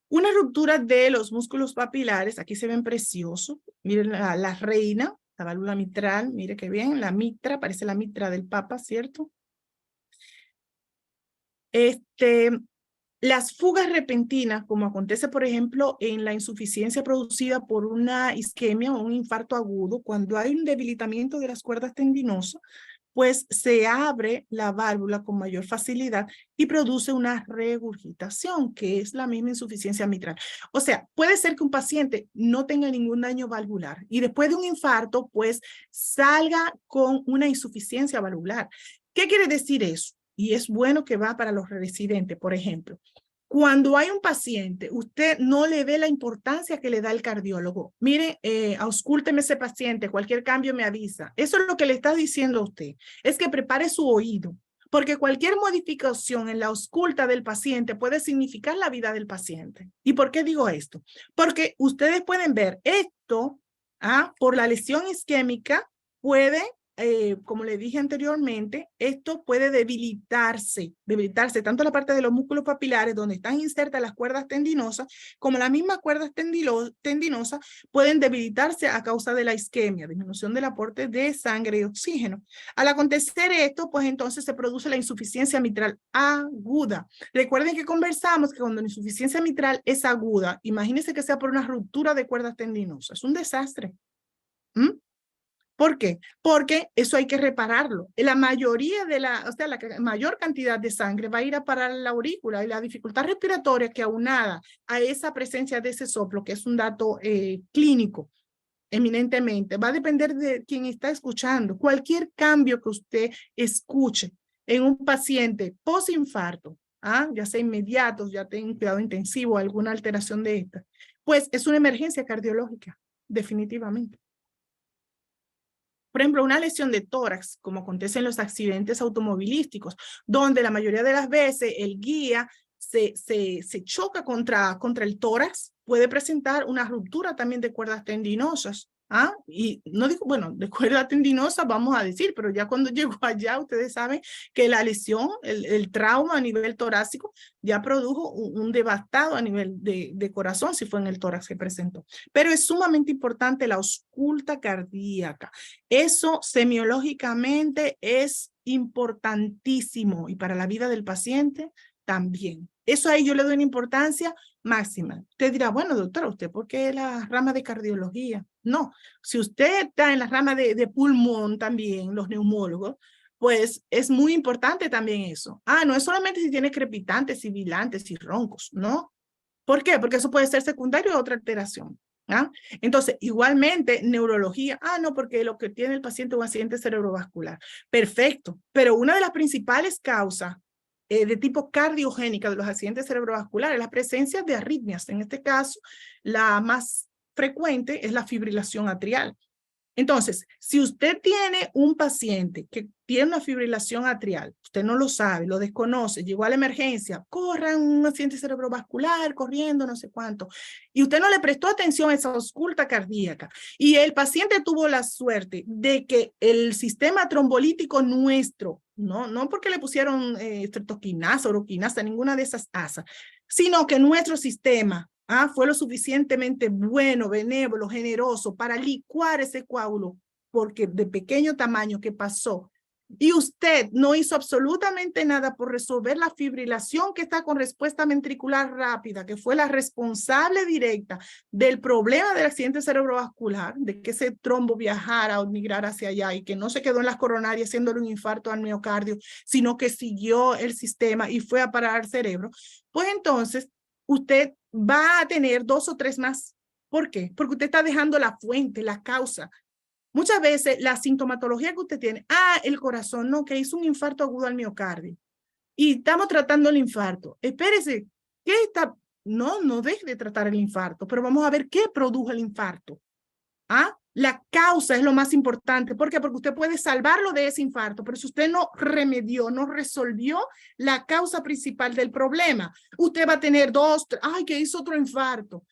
Una ruptura de los músculos papilares, aquí se ven preciosos. Miren la reina, la válvula mitral, mire qué bien, la mitra, parece la mitra del Papa, ¿cierto? Las fugas repentinas, como acontece, por ejemplo, en la insuficiencia producida por una isquemia o un infarto agudo, cuando hay un debilitamiento de las cuerdas tendinosas, pues se abre la válvula con mayor facilidad y produce una regurgitación, que es la misma insuficiencia mitral. O sea, puede ser que un paciente no tenga ningún daño valvular y después de un infarto, pues salga con una insuficiencia valvular. ¿Qué quiere decir eso? Y es bueno que va para los residentes, por ejemplo. Cuando hay un paciente, usted no le ve la importancia que le da el cardiólogo. Mire, auscúlteme ese paciente, cualquier cambio me avisa. Eso es lo que le está diciendo a usted. Es que prepare su oído, porque cualquier modificación en la ausculta del paciente puede significar la vida del paciente. ¿Y por qué digo esto? Porque ustedes pueden ver esto, por la lesión isquémica, puede, como le dije anteriormente, esto puede debilitarse tanto la parte de los músculos papilares donde están insertas las cuerdas tendinosas, como las mismas cuerdas tendinosas pueden debilitarse a causa de la isquemia, disminución del aporte de sangre y oxígeno. Al acontecer esto, pues entonces se produce la insuficiencia mitral aguda. Recuerden que conversamos que cuando la insuficiencia mitral es aguda, imagínense que sea por una ruptura de cuerdas tendinosas, es un desastre. ¿Por qué? Porque eso hay que repararlo. La mayoría de la mayor cantidad de sangre va a ir a parar la aurícula, y la dificultad respiratoria que aunada a esa presencia de ese soplo, que es un dato clínico eminentemente, va a depender de quien está escuchando. Cualquier cambio que usted escuche en un paciente posinfarto, ya sea inmediato, ya tenga un cuidado intensivo, alguna alteración de esta, pues es una emergencia cardiológica, definitivamente. Por ejemplo, una lesión de tórax, como acontece en los accidentes automovilísticos, donde la mayoría de las veces el guía se choca contra el tórax, puede presentar una ruptura también de cuerdas tendinosas. Y no digo, bueno, de cuerda tendinosa vamos a decir, pero ya cuando llegó allá, ustedes saben que la lesión, el trauma a nivel torácico, ya produjo un devastado a nivel de corazón, si fue en el tórax que presentó. Pero es sumamente importante la ausculta cardíaca. Eso semiológicamente es importantísimo, y para la vida del paciente también. Eso ahí yo le doy una importancia máxima. Usted dirá, bueno, doctora, ¿usted por qué la rama de cardiología? No, si usted está en la rama de pulmón también, los neumólogos, pues es muy importante también eso. No es solamente si tiene crepitantes, sibilantes y roncos, ¿no? ¿Por qué? Porque eso puede ser secundario a otra alteración. Entonces, igualmente, neurología, no, porque lo que tiene el paciente es un accidente cerebrovascular. Perfecto, pero una de las principales causas de tipo cardiogénica de los accidentes cerebrovasculares es la presencia de arritmias. En este caso, la más frecuente es la fibrilación atrial. Entonces, si usted tiene un paciente que tiene una fibrilación atrial, usted no lo sabe, lo desconoce, llegó a la emergencia, corran un accidente cerebrovascular, corriendo, no sé cuánto, y usted no le prestó atención a esa ausculta cardíaca, y el paciente tuvo la suerte de que el sistema trombolítico nuestro, no porque le pusieron streptoquinasa, oroquinasa, ninguna de esas asas, sino que nuestro sistema fue lo suficientemente bueno, benévolo, generoso para licuar ese coágulo, porque de pequeño tamaño que pasó, y usted no hizo absolutamente nada por resolver la fibrilación que está con respuesta ventricular rápida, que fue la responsable directa del problema del accidente cerebrovascular, de que ese trombo viajara o migrara hacia allá y que no se quedó en las coronarias haciéndole un infarto al miocardio, sino que siguió el sistema y fue a parar al cerebro. Pues entonces, usted va a tener 2 o 3 más. ¿Por qué? Porque usted está dejando la fuente, la causa. Muchas veces la sintomatología que usted tiene, el corazón, no, que hizo un infarto agudo al miocardio. Y estamos tratando el infarto. Espérese, ¿qué está? No deje de tratar el infarto, pero vamos a ver qué produjo el infarto. La causa es lo más importante. ¿Por qué? Porque usted puede salvarlo de ese infarto, pero si usted no remedió, no resolvió la causa principal del problema, usted va a tener 2, 3, que hizo otro infarto.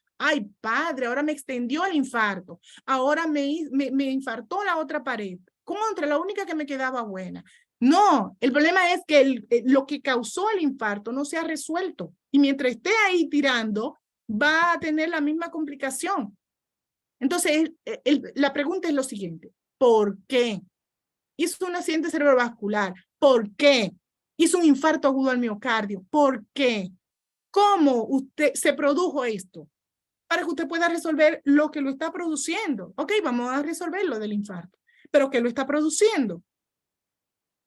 Padre, ahora me extendió el infarto. Ahora me infartó la otra pared. ¿Cómo entre la única que me quedaba buena? No, el problema es que lo que causó el infarto no se ha resuelto. Y mientras esté ahí tirando, va a tener la misma complicación. Entonces, la pregunta es lo siguiente. ¿Por qué? Hizo un accidente cerebrovascular. ¿Por qué? Hizo un infarto agudo al miocardio. ¿Por qué? ¿Cómo usted se produjo esto? Para que usted pueda resolver lo que lo está produciendo. Ok, vamos a resolver lo del infarto. Pero ¿qué lo está produciendo?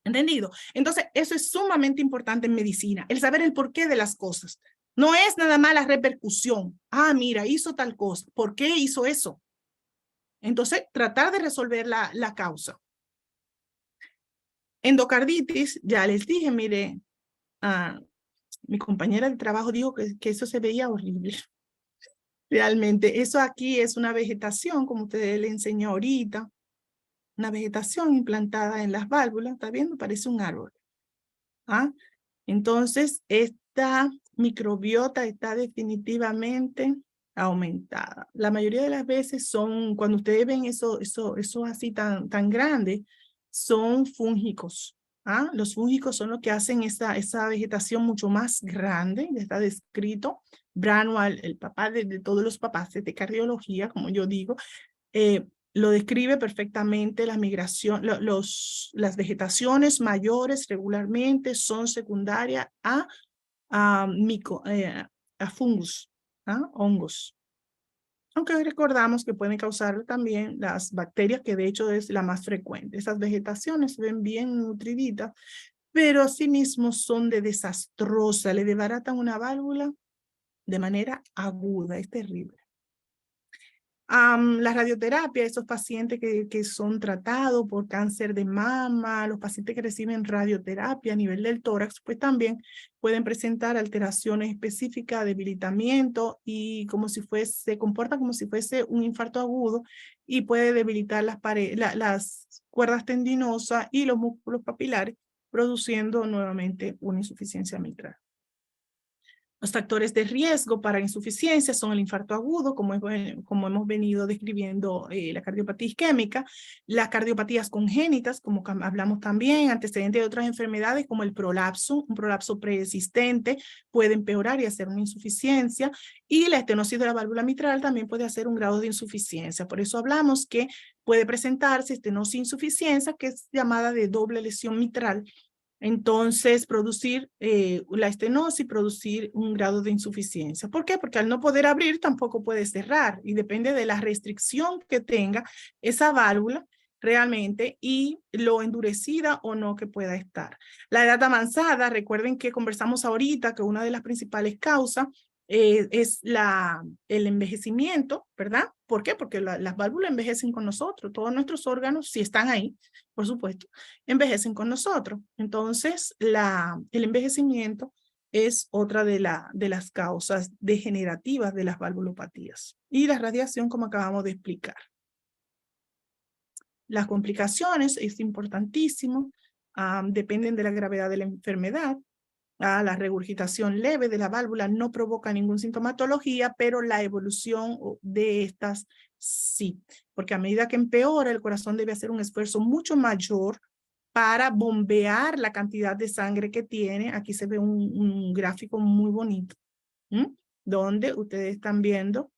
¿Entendido? Entonces, eso es sumamente importante en medicina, el saber el porqué de las cosas. No es nada más la repercusión. Mira, hizo tal cosa. ¿Por qué hizo eso? Entonces, tratar de resolver la causa. Endocarditis, ya les dije, mire, mi compañera de trabajo dijo que eso se veía horrible. Realmente, eso aquí es una vegetación, como usted le enseñó ahorita, una vegetación implantada en las válvulas, ¿está viendo? Parece un árbol. Entonces, esta microbiota está definitivamente aumentada. La mayoría de las veces son, cuando ustedes ven eso así tan grande, son fúngicos. Los fúngicos son los que hacen esa vegetación mucho más grande, está descrito. Braunwald, el papá de todos los papás de cardiología, como yo digo, lo describe perfectamente. La migración, las vegetaciones mayores regularmente son secundarias a fungus, hongos. Aunque recordamos que pueden causar también las bacterias, que de hecho es la más frecuente. Esas vegetaciones se ven bien nutriditas, pero asimismo son desastrosas, le desbaratan una válvula de manera aguda, es terrible. La radioterapia, esos pacientes que son tratados por cáncer de mama, los pacientes que reciben radioterapia a nivel del tórax, pues también pueden presentar alteraciones específicas, debilitamiento, y se comporta como si fuese un infarto agudo, y puede debilitar las cuerdas tendinosas y los músculos papilares, produciendo nuevamente una insuficiencia mitral. Los factores de riesgo para insuficiencia son el infarto agudo, como hemos venido describiendo, la cardiopatía isquémica, las cardiopatías congénitas, como hablamos también, antecedentes de otras enfermedades como el prolapso, un prolapso preexistente puede empeorar y hacer una insuficiencia, y la estenosis de la válvula mitral también puede hacer un grado de insuficiencia. Por eso hablamos que puede presentarse estenosis insuficiencia, que es llamada de doble lesión mitral, entonces producir la estenosis, producir un grado de insuficiencia. ¿Por qué? Porque al no poder abrir tampoco puede cerrar y depende de la restricción que tenga esa válvula realmente y lo endurecida o no que pueda estar. La edad avanzada, recuerden que conversamos ahorita que una de las principales causas es el envejecimiento, ¿verdad? ¿Por qué? Porque las válvulas envejecen con nosotros, todos nuestros órganos, si están ahí, por supuesto, envejecen con nosotros. Entonces, el envejecimiento es otra de las causas degenerativas de las valvulopatías. Y la radiación, como acabamos de explicar. Las complicaciones es importantísimo, dependen de la gravedad de la enfermedad. La regurgitación leve de la válvula no provoca ninguna sintomatología, pero la evolución de estas sí, porque a medida que empeora, el corazón debe hacer un esfuerzo mucho mayor para bombear la cantidad de sangre que tiene. Aquí se ve un gráfico muy bonito, donde ustedes están viendo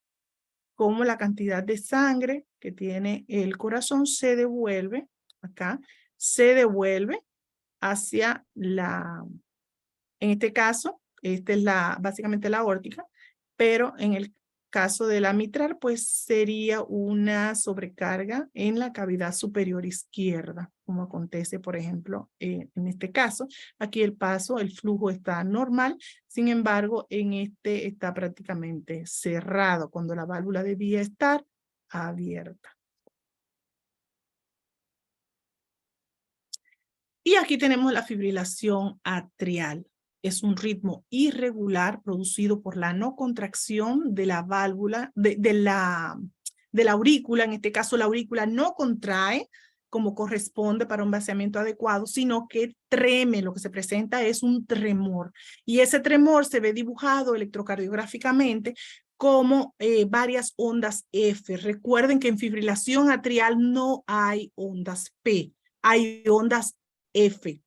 cómo la cantidad de sangre que tiene el corazón se devuelve, acá, se devuelve hacia en este caso, esta es básicamente la aórtica, pero en el caso de la mitral, pues sería una sobrecarga en la cavidad superior izquierda, como acontece, por ejemplo, en este caso. Aquí el flujo está normal, sin embargo, en este está prácticamente cerrado, cuando la válvula debía estar abierta. Y aquí tenemos la fibrilación atrial. Es un ritmo irregular producido por la no contracción de la válvula, de la aurícula. En este caso, la aurícula no contrae como corresponde para un vaciamiento adecuado, sino que treme. Lo que se presenta es un tremor. Y ese tremor se ve dibujado electrocardiográficamente como varias ondas F. Recuerden que en fibrilación atrial no hay ondas P, hay ondas F.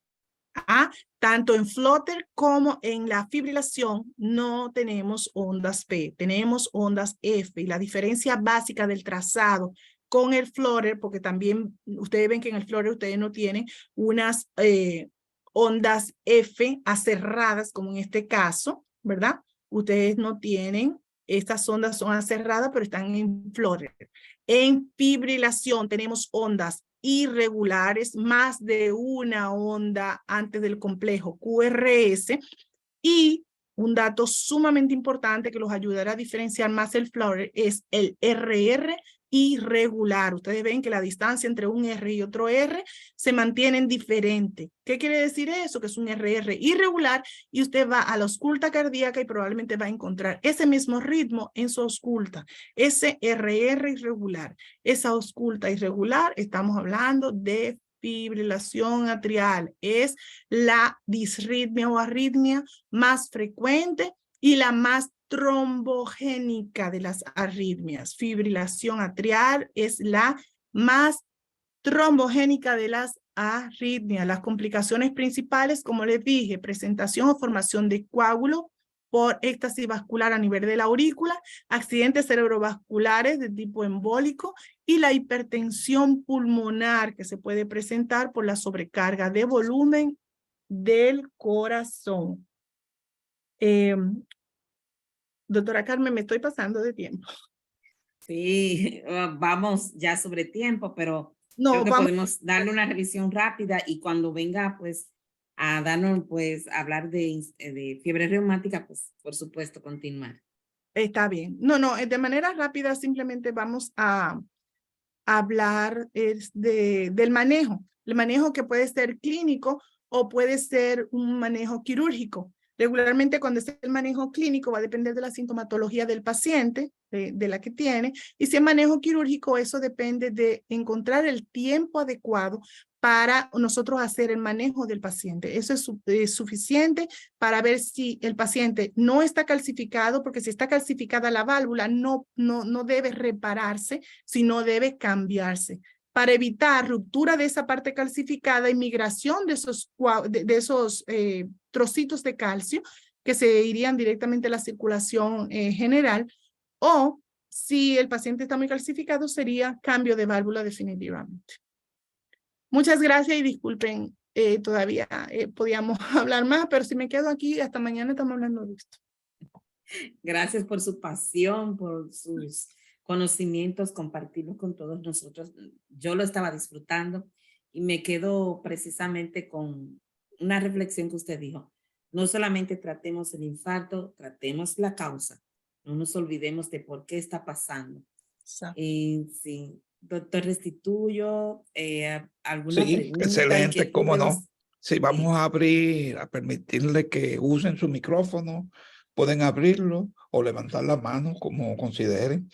Tanto en flutter como en la fibrilación no tenemos ondas P, tenemos ondas F. Y la diferencia básica del trazado con el flutter, porque también ustedes ven que en el flutter ustedes no tienen unas ondas F acerradas, como en este caso, ¿verdad? Ustedes no tienen, estas ondas son acerradas, pero están en flutter. En fibrilación tenemos ondas irregulares, más de una onda antes del complejo QRS, y un dato sumamente importante que los ayudará a diferenciar más el flutter es el RR irregular. Ustedes ven que la distancia entre un R y otro R se mantienen diferente. ¿Qué quiere decir eso? Que es un RR irregular y usted va a la ausculta cardíaca y probablemente va a encontrar ese mismo ritmo en su ausculta. Ese RR irregular, esa ausculta irregular, estamos hablando de fibrilación atrial. Es la disritmia o arritmia más frecuente y la más trombogénica de las arritmias. Fibrilación atrial es la más trombogénica de las arritmias. Las complicaciones principales, como les dije, presentación o formación de coágulo por éxtasis vascular a nivel de la aurícula, accidentes cerebrovasculares de tipo embólico y la hipertensión pulmonar que se puede presentar por la sobrecarga de volumen del corazón. Doctora Carmen, me estoy pasando de tiempo.
Sí, vamos ya sobre tiempo, pero
no,
creo que podemos darle una revisión rápida y cuando venga pues a darnos pues a hablar de fiebre reumática, pues por supuesto continuar.
Está bien. No, de manera rápida simplemente vamos a hablar del manejo. El manejo que puede ser clínico o puede ser un manejo quirúrgico. Regularmente cuando es el manejo clínico va a depender de la sintomatología del paciente, de la que tiene, y si es manejo quirúrgico eso depende de encontrar el tiempo adecuado para nosotros hacer el manejo del paciente. Eso es suficiente para ver si el paciente no está calcificado, porque si está calcificada la válvula no debe repararse, sino debe cambiarse, para evitar ruptura de esa parte calcificada y migración de esos trocitos de calcio que se irían directamente a la circulación general, o si el paciente está muy calcificado sería cambio de válvula definitivamente. Muchas gracias y disculpen todavía podíamos hablar más, pero si me quedo aquí, hasta mañana estamos hablando de esto.
Gracias por su pasión, por sus conocimientos, compartirlos con todos nosotros. Yo lo estaba disfrutando y me quedo precisamente con una reflexión que usted dijo. No solamente tratemos el infarto, tratemos la causa. No nos olvidemos de por qué está pasando. Sí, doctor Restituyo, ¿alguna
Sí,
pregunta?
excelente, cómo no. Sí,
Sí.
vamos a abrir, a permitirle que usen su micrófono. Pueden abrirlo o levantar la mano como consideren.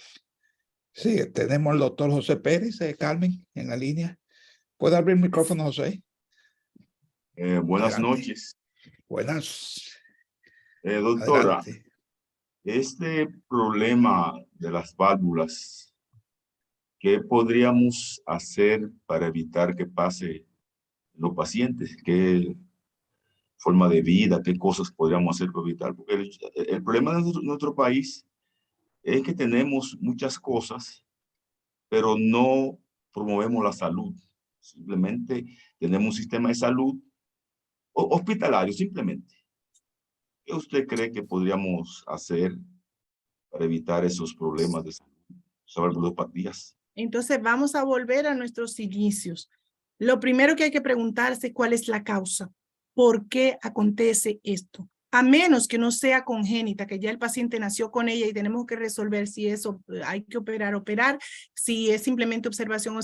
Sí, tenemos al doctor José Pérez, Carmen, en la línea. ¿Puede abrir el micrófono, José?
Buenas
Adelante.
noches.
Buenas.
Doctora,
Adelante.
este problema de las válvulas, ¿qué podríamos hacer para evitar que pase en los pacientes? ¿Qué forma de vida, qué cosas podríamos hacer para evitar? Porque el problema de nuestro país es que tenemos muchas cosas, pero no promovemos la salud. Simplemente tenemos un sistema de salud hospitalario, simplemente. ¿Qué usted cree que podríamos hacer para evitar esos problemas de salud, sobre valvulopatías?
Entonces vamos a volver a nuestros inicios. Lo primero que hay que preguntarse es cuál es la causa. ¿Por qué acontece esto? A menos que no sea congénita, que ya el paciente nació con ella y tenemos que resolver si eso hay que operar, si es simplemente observación,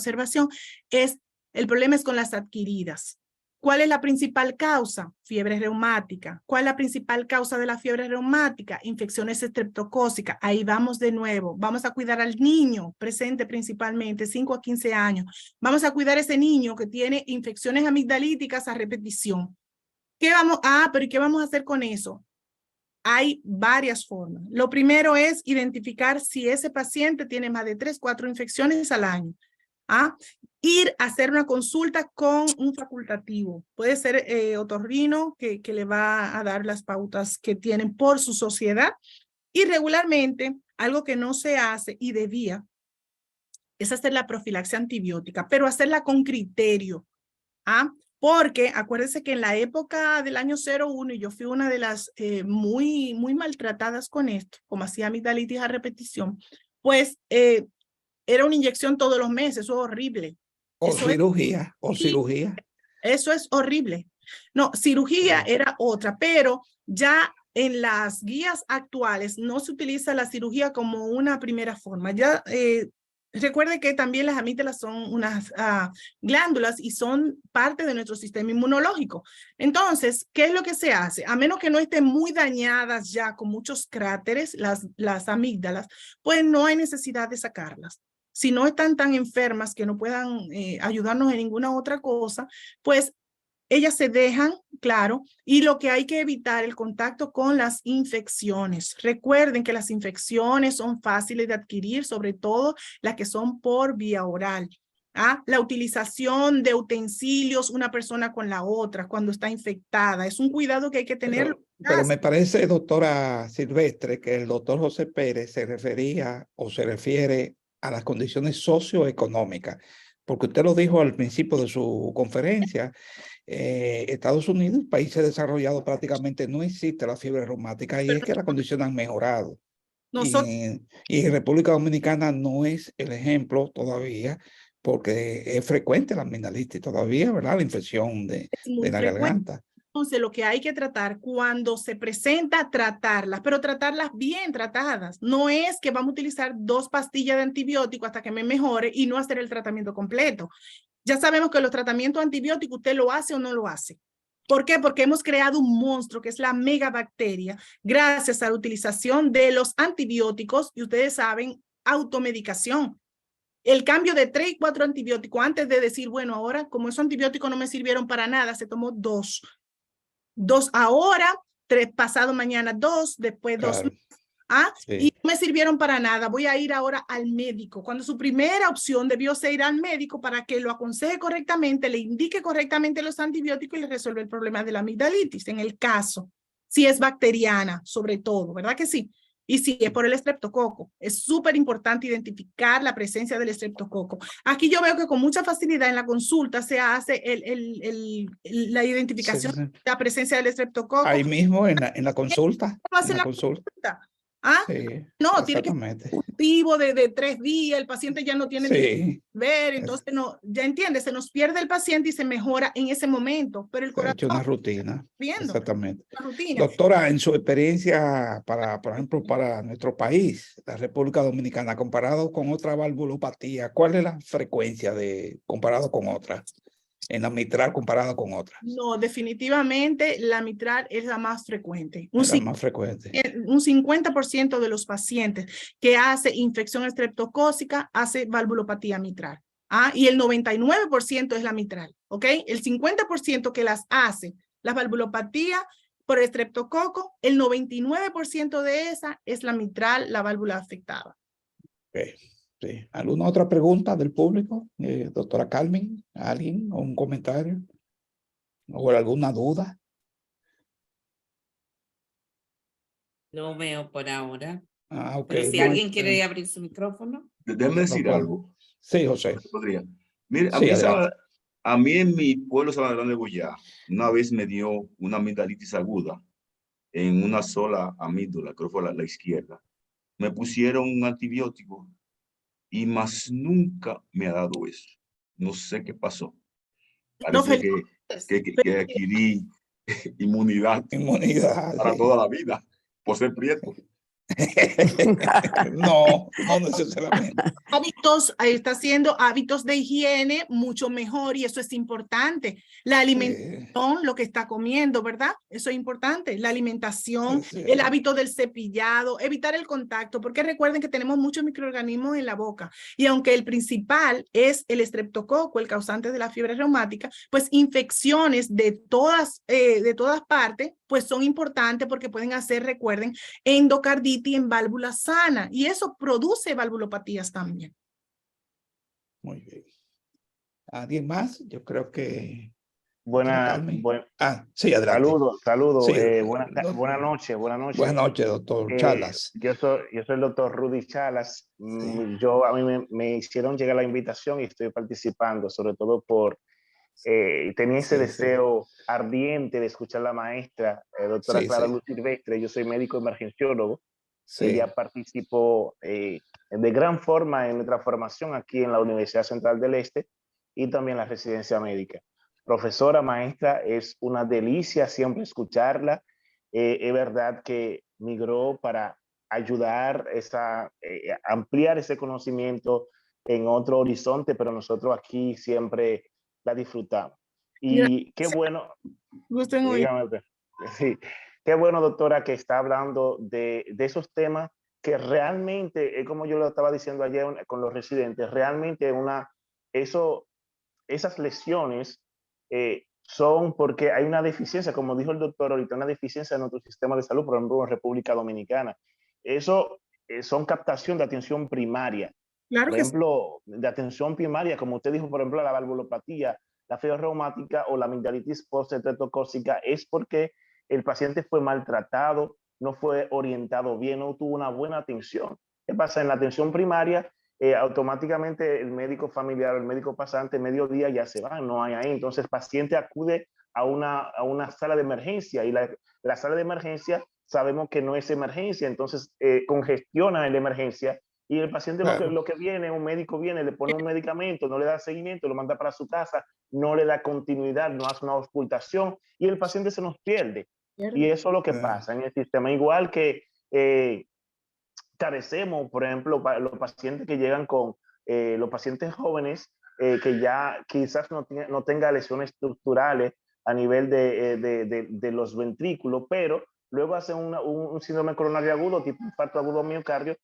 el problema es con las adquiridas. ¿Cuál es la principal causa? Fiebre reumática. ¿Cuál es la principal causa de la fiebre reumática? Infecciones estreptocócicas. Ahí vamos de nuevo. Vamos a cuidar al niño presente principalmente, 5 a 15 años. Vamos a cuidar a ese niño que tiene infecciones amigdalíticas a repetición. Pero ¿y qué vamos a hacer con eso? Hay varias formas. Lo primero es identificar si ese paciente tiene más de 3, 4 infecciones al año. Ir a hacer una consulta con un facultativo. Puede ser otorrino que le va a dar las pautas que tienen por su sociedad. Y regularmente, algo que no se hace y debía, es hacer la profilaxia antibiótica, pero hacerla con criterio. Porque acuérdense que en la época del año 01, y yo fui una de las muy maltratadas con esto, como hacía amigdalitis a repetición, pues era una inyección todos los meses, eso es horrible.
O cirugía.
Eso es horrible. No, cirugía era otra, pero ya en las guías actuales no se utiliza la cirugía como una primera forma. Ya recuerde que también las amígdalas son unas glándulas y son parte de nuestro sistema inmunológico. Entonces, ¿qué es lo que se hace? A menos que no estén muy dañadas ya con muchos cráteres, las amígdalas, pues no hay necesidad de sacarlas. Si no están tan enfermas que no puedan ayudarnos en ninguna otra cosa, pues ellas se dejan, claro, y lo que hay que evitar el contacto con las infecciones. Recuerden que las infecciones son fáciles de adquirir, sobre todo las que son por vía oral. La utilización de utensilios una persona con la otra cuando está infectada es un cuidado que hay que tener.
Pero me parece, doctora Silvestre, que el doctor José Pérez se refería o se refiere a las condiciones socioeconómicas, porque usted lo dijo al principio de su conferencia. Estados Unidos, países desarrollados, prácticamente no existe la fiebre reumática y es que las condiciones han mejorado. Y en República Dominicana no es el ejemplo todavía, porque es frecuente la amigdalitis todavía, ¿verdad? La infección de la garganta.
Entonces, lo que hay que tratar cuando se presenta, tratarlas, pero tratarlas bien tratadas. No es que vamos a utilizar 2 pastillas de antibiótico hasta que me mejore y no hacer el tratamiento completo. Ya sabemos que los tratamientos antibióticos usted lo hace o no lo hace. ¿Por qué? Porque hemos creado un monstruo que es la megabacteria gracias a la utilización de los antibióticos y ustedes saben, automedicación. El cambio de 3 y 4 antibióticos antes de decir, bueno, ahora como esos antibióticos no me sirvieron para nada, se tomó 2. 2 ahora, 3 pasado mañana 2, después 2
Claro. Sí.
Y no me sirvieron para nada, voy a ir ahora al médico, cuando su primera opción debió ser ir al médico para que lo aconseje correctamente, le indique correctamente los antibióticos y le resuelva el problema de la amigdalitis, en el caso, si es bacteriana, sobre todo, ¿verdad que sí? y si es por el estreptococo. Es súper importante identificar la presencia del estreptococo. Aquí yo veo que con mucha facilidad en la consulta se hace la identificación de la presencia del estreptococo.
Ahí mismo en la consulta.
¿Cómo hacen la consulta? ¿Ah?
Sí,
No, tiene que
exactamente.
ser cultivo de 3 días, el paciente ya no tiene ni
Sí,
ver, entonces no, ya entiendes, se nos pierde el paciente y se mejora en ese momento, pero el
se ha hecho una
corazón
rutina.
viendo
Exactamente.
la rutina.
Doctora, en su experiencia por ejemplo, para nuestro país, la República Dominicana, comparado con otra valvulopatía, ¿cuál es la frecuencia comparado con otra? En la mitral comparado con otra.
No, definitivamente la mitral es la más frecuente. Un
Es la más frecuente.
un 50% de los pacientes que hace infección estreptocócica hace valvulopatía mitral. Y el 99% es la mitral, ¿ok? El 50% que las hace, la valvulopatía por estreptococo, el 99% de esa es la mitral, la válvula afectada.
Okay. Sí. ¿Alguna otra pregunta del público? Doctora Carmen, ¿alguien o un comentario? ¿O alguna duda?
No veo por ahora.
Ok.
Pero si alguien quiere abrir su micrófono.
Déjame decir
Doctor.
algo.
Sí, José.
Podría. Mire,
Sí, adelante.
a mí en mi pueblo San Adrián de Goya, una vez me dio una amigdalitis aguda en una sola amígdala, creo que fue la izquierda. Me pusieron un antibiótico y más nunca me ha dado eso. No sé qué pasó.
No,
Parece que adquirí inmunidad
Inmunidad.
para
Sí.
toda la vida por ser prieto.
No, no necesariamente.
Hábitos, está haciendo hábitos de higiene mucho mejor y eso es importante. La alimentación, lo que está comiendo, ¿verdad? Eso es importante. La alimentación,
Sí.
el hábito del cepillado, evitar el contacto, porque recuerden que tenemos muchos microorganismos en la boca y aunque el principal es el estreptococo, el causante de la fiebre reumática, pues infecciones de todas partes, pues son importantes porque pueden hacer, recuerden, endocarditis en válvula sana y eso produce valvulopatías también.
Muy bien. ¿Alguien más? Yo creo que...
Buenas
sí, adelante.
saludos.
Sí,
Buenas noches.
Buenas noches, doctor Chalas.
Yo soy el doctor Rudy Chalas.
Sí.
A mí me hicieron llegar la invitación y estoy participando, sobre todo tenía ese deseo ardiente de escuchar a la maestra, doctora Clara Luz Silvestre. Yo soy médico emergenciólogo. Ella participó de gran forma en nuestra formación aquí en la Universidad Central del Este y también en la residencia médica. Profesora, maestra, es una delicia siempre escucharla. Es verdad que migró para ayudar ampliar ese conocimiento en otro horizonte, pero nosotros aquí siempre la disfrutamos. Y qué bueno.
Gusto en oír.
Sí, qué bueno, doctora, que está hablando de esos temas que realmente, como yo lo estaba diciendo ayer con los residentes, realmente esas lesiones son porque hay una deficiencia, como dijo el doctor ahorita, una deficiencia en nuestro sistema de salud, por ejemplo, en República Dominicana. Eso son captación de atención primaria.
Claro
por
que
ejemplo, de atención primaria, como usted dijo, por ejemplo, la valvulopatía, la fiebre reumática o la amigdalitis postestreptocócica, es porque el paciente fue maltratado, no fue orientado bien, no tuvo una buena atención. ¿Qué pasa? En la atención primaria, automáticamente el médico familiar, el médico pasante, mediodía ya se va, no hay ahí. Entonces el paciente acude a una sala de emergencia y la sala de emergencia sabemos que no es emergencia, entonces congestiona en la emergencia y el paciente lo que viene, un médico viene, le pone un medicamento, no le da seguimiento, lo manda para su casa, no le da continuidad, no hace una auscultación y el paciente se nos pierde. Y eso es lo que pasa en el sistema. Igual que carecemos, por ejemplo, los pacientes que llegan con los pacientes jóvenes que ya quizás no tenga lesiones estructurales a nivel de los ventrículos, pero luego hacen un síndrome coronario agudo, tipo infarto agudo miocardio,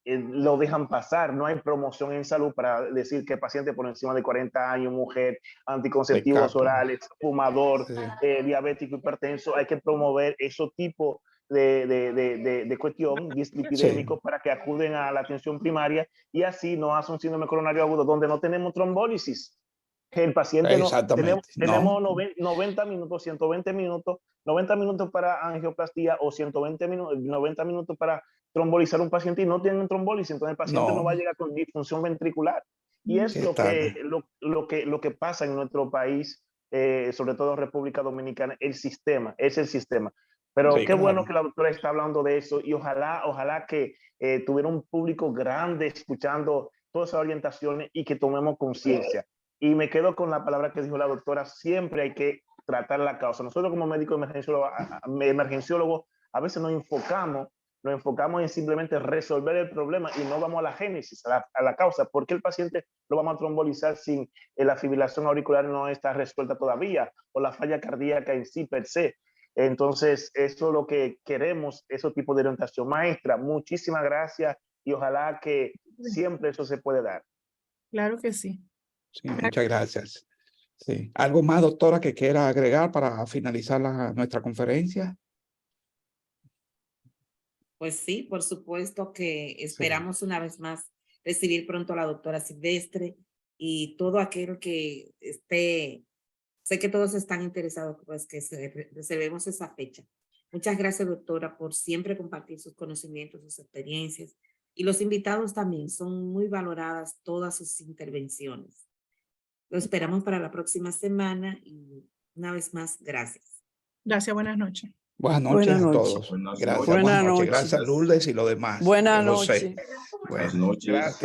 lo dejan pasar. No hay promoción en salud para decir que paciente por encima de 40 años, mujer, anticonceptivos orales, fumador, diabético, hipertenso, hay que promover esos tipos de cuestión dislipidémico para que acuden a la atención primaria y así no hace un síndrome coronario agudo donde no tenemos trombólisis. El paciente no,
Exactamente.
tenemos
No.
90 minutos, 120 minutos, 90 minutos para angioplastía o 120 minutos, 90 minutos para trombolizar un paciente y no tienen trombólisis, entonces el paciente no va a llegar con disfunción ventricular. Y es lo que pasa en nuestro país, sobre todo en República Dominicana, es el sistema. Pero
Sí,
qué bueno
claro.
que la doctora está hablando de eso y ojalá que tuviera un público grande escuchando todas esas orientaciones y que tomemos conciencia. Y me quedo con la palabra que dijo la doctora, siempre hay que tratar la causa. Nosotros como médicos emergenciólogos a veces nos enfocamos en simplemente resolver el problema y no vamos a la génesis, a la causa. ¿Por qué el paciente lo vamos a trombolizar sin la fibrilación auricular no está resuelta todavía o la falla cardíaca en sí per se? Entonces, eso es lo que queremos, ese tipo de orientación. Maestra, muchísimas gracias y ojalá que siempre eso se puede dar.
Claro que sí.
Sí, muchas gracias. Sí. ¿Algo más, doctora, que quiera agregar para finalizar nuestra conferencia?
Pues sí, por supuesto que esperamos una vez más recibir pronto a la doctora Silvestre y todo aquel que esté, sé que todos están interesados, pues que reservemos esa fecha. Muchas gracias, doctora, por siempre compartir sus conocimientos, sus experiencias, y los invitados también, son muy valoradas todas sus intervenciones. Lo esperamos para la próxima semana y una vez más, gracias.
Gracias, buenas noches.
Buenas noches
Buenas
a
noches.
todos.
Buenas
Gracias.
noches.
Buenas noches. Gracias, Lourdes y lo demás.
Buenas
José.
noches.
Bueno,
Buenas noches.
gracias.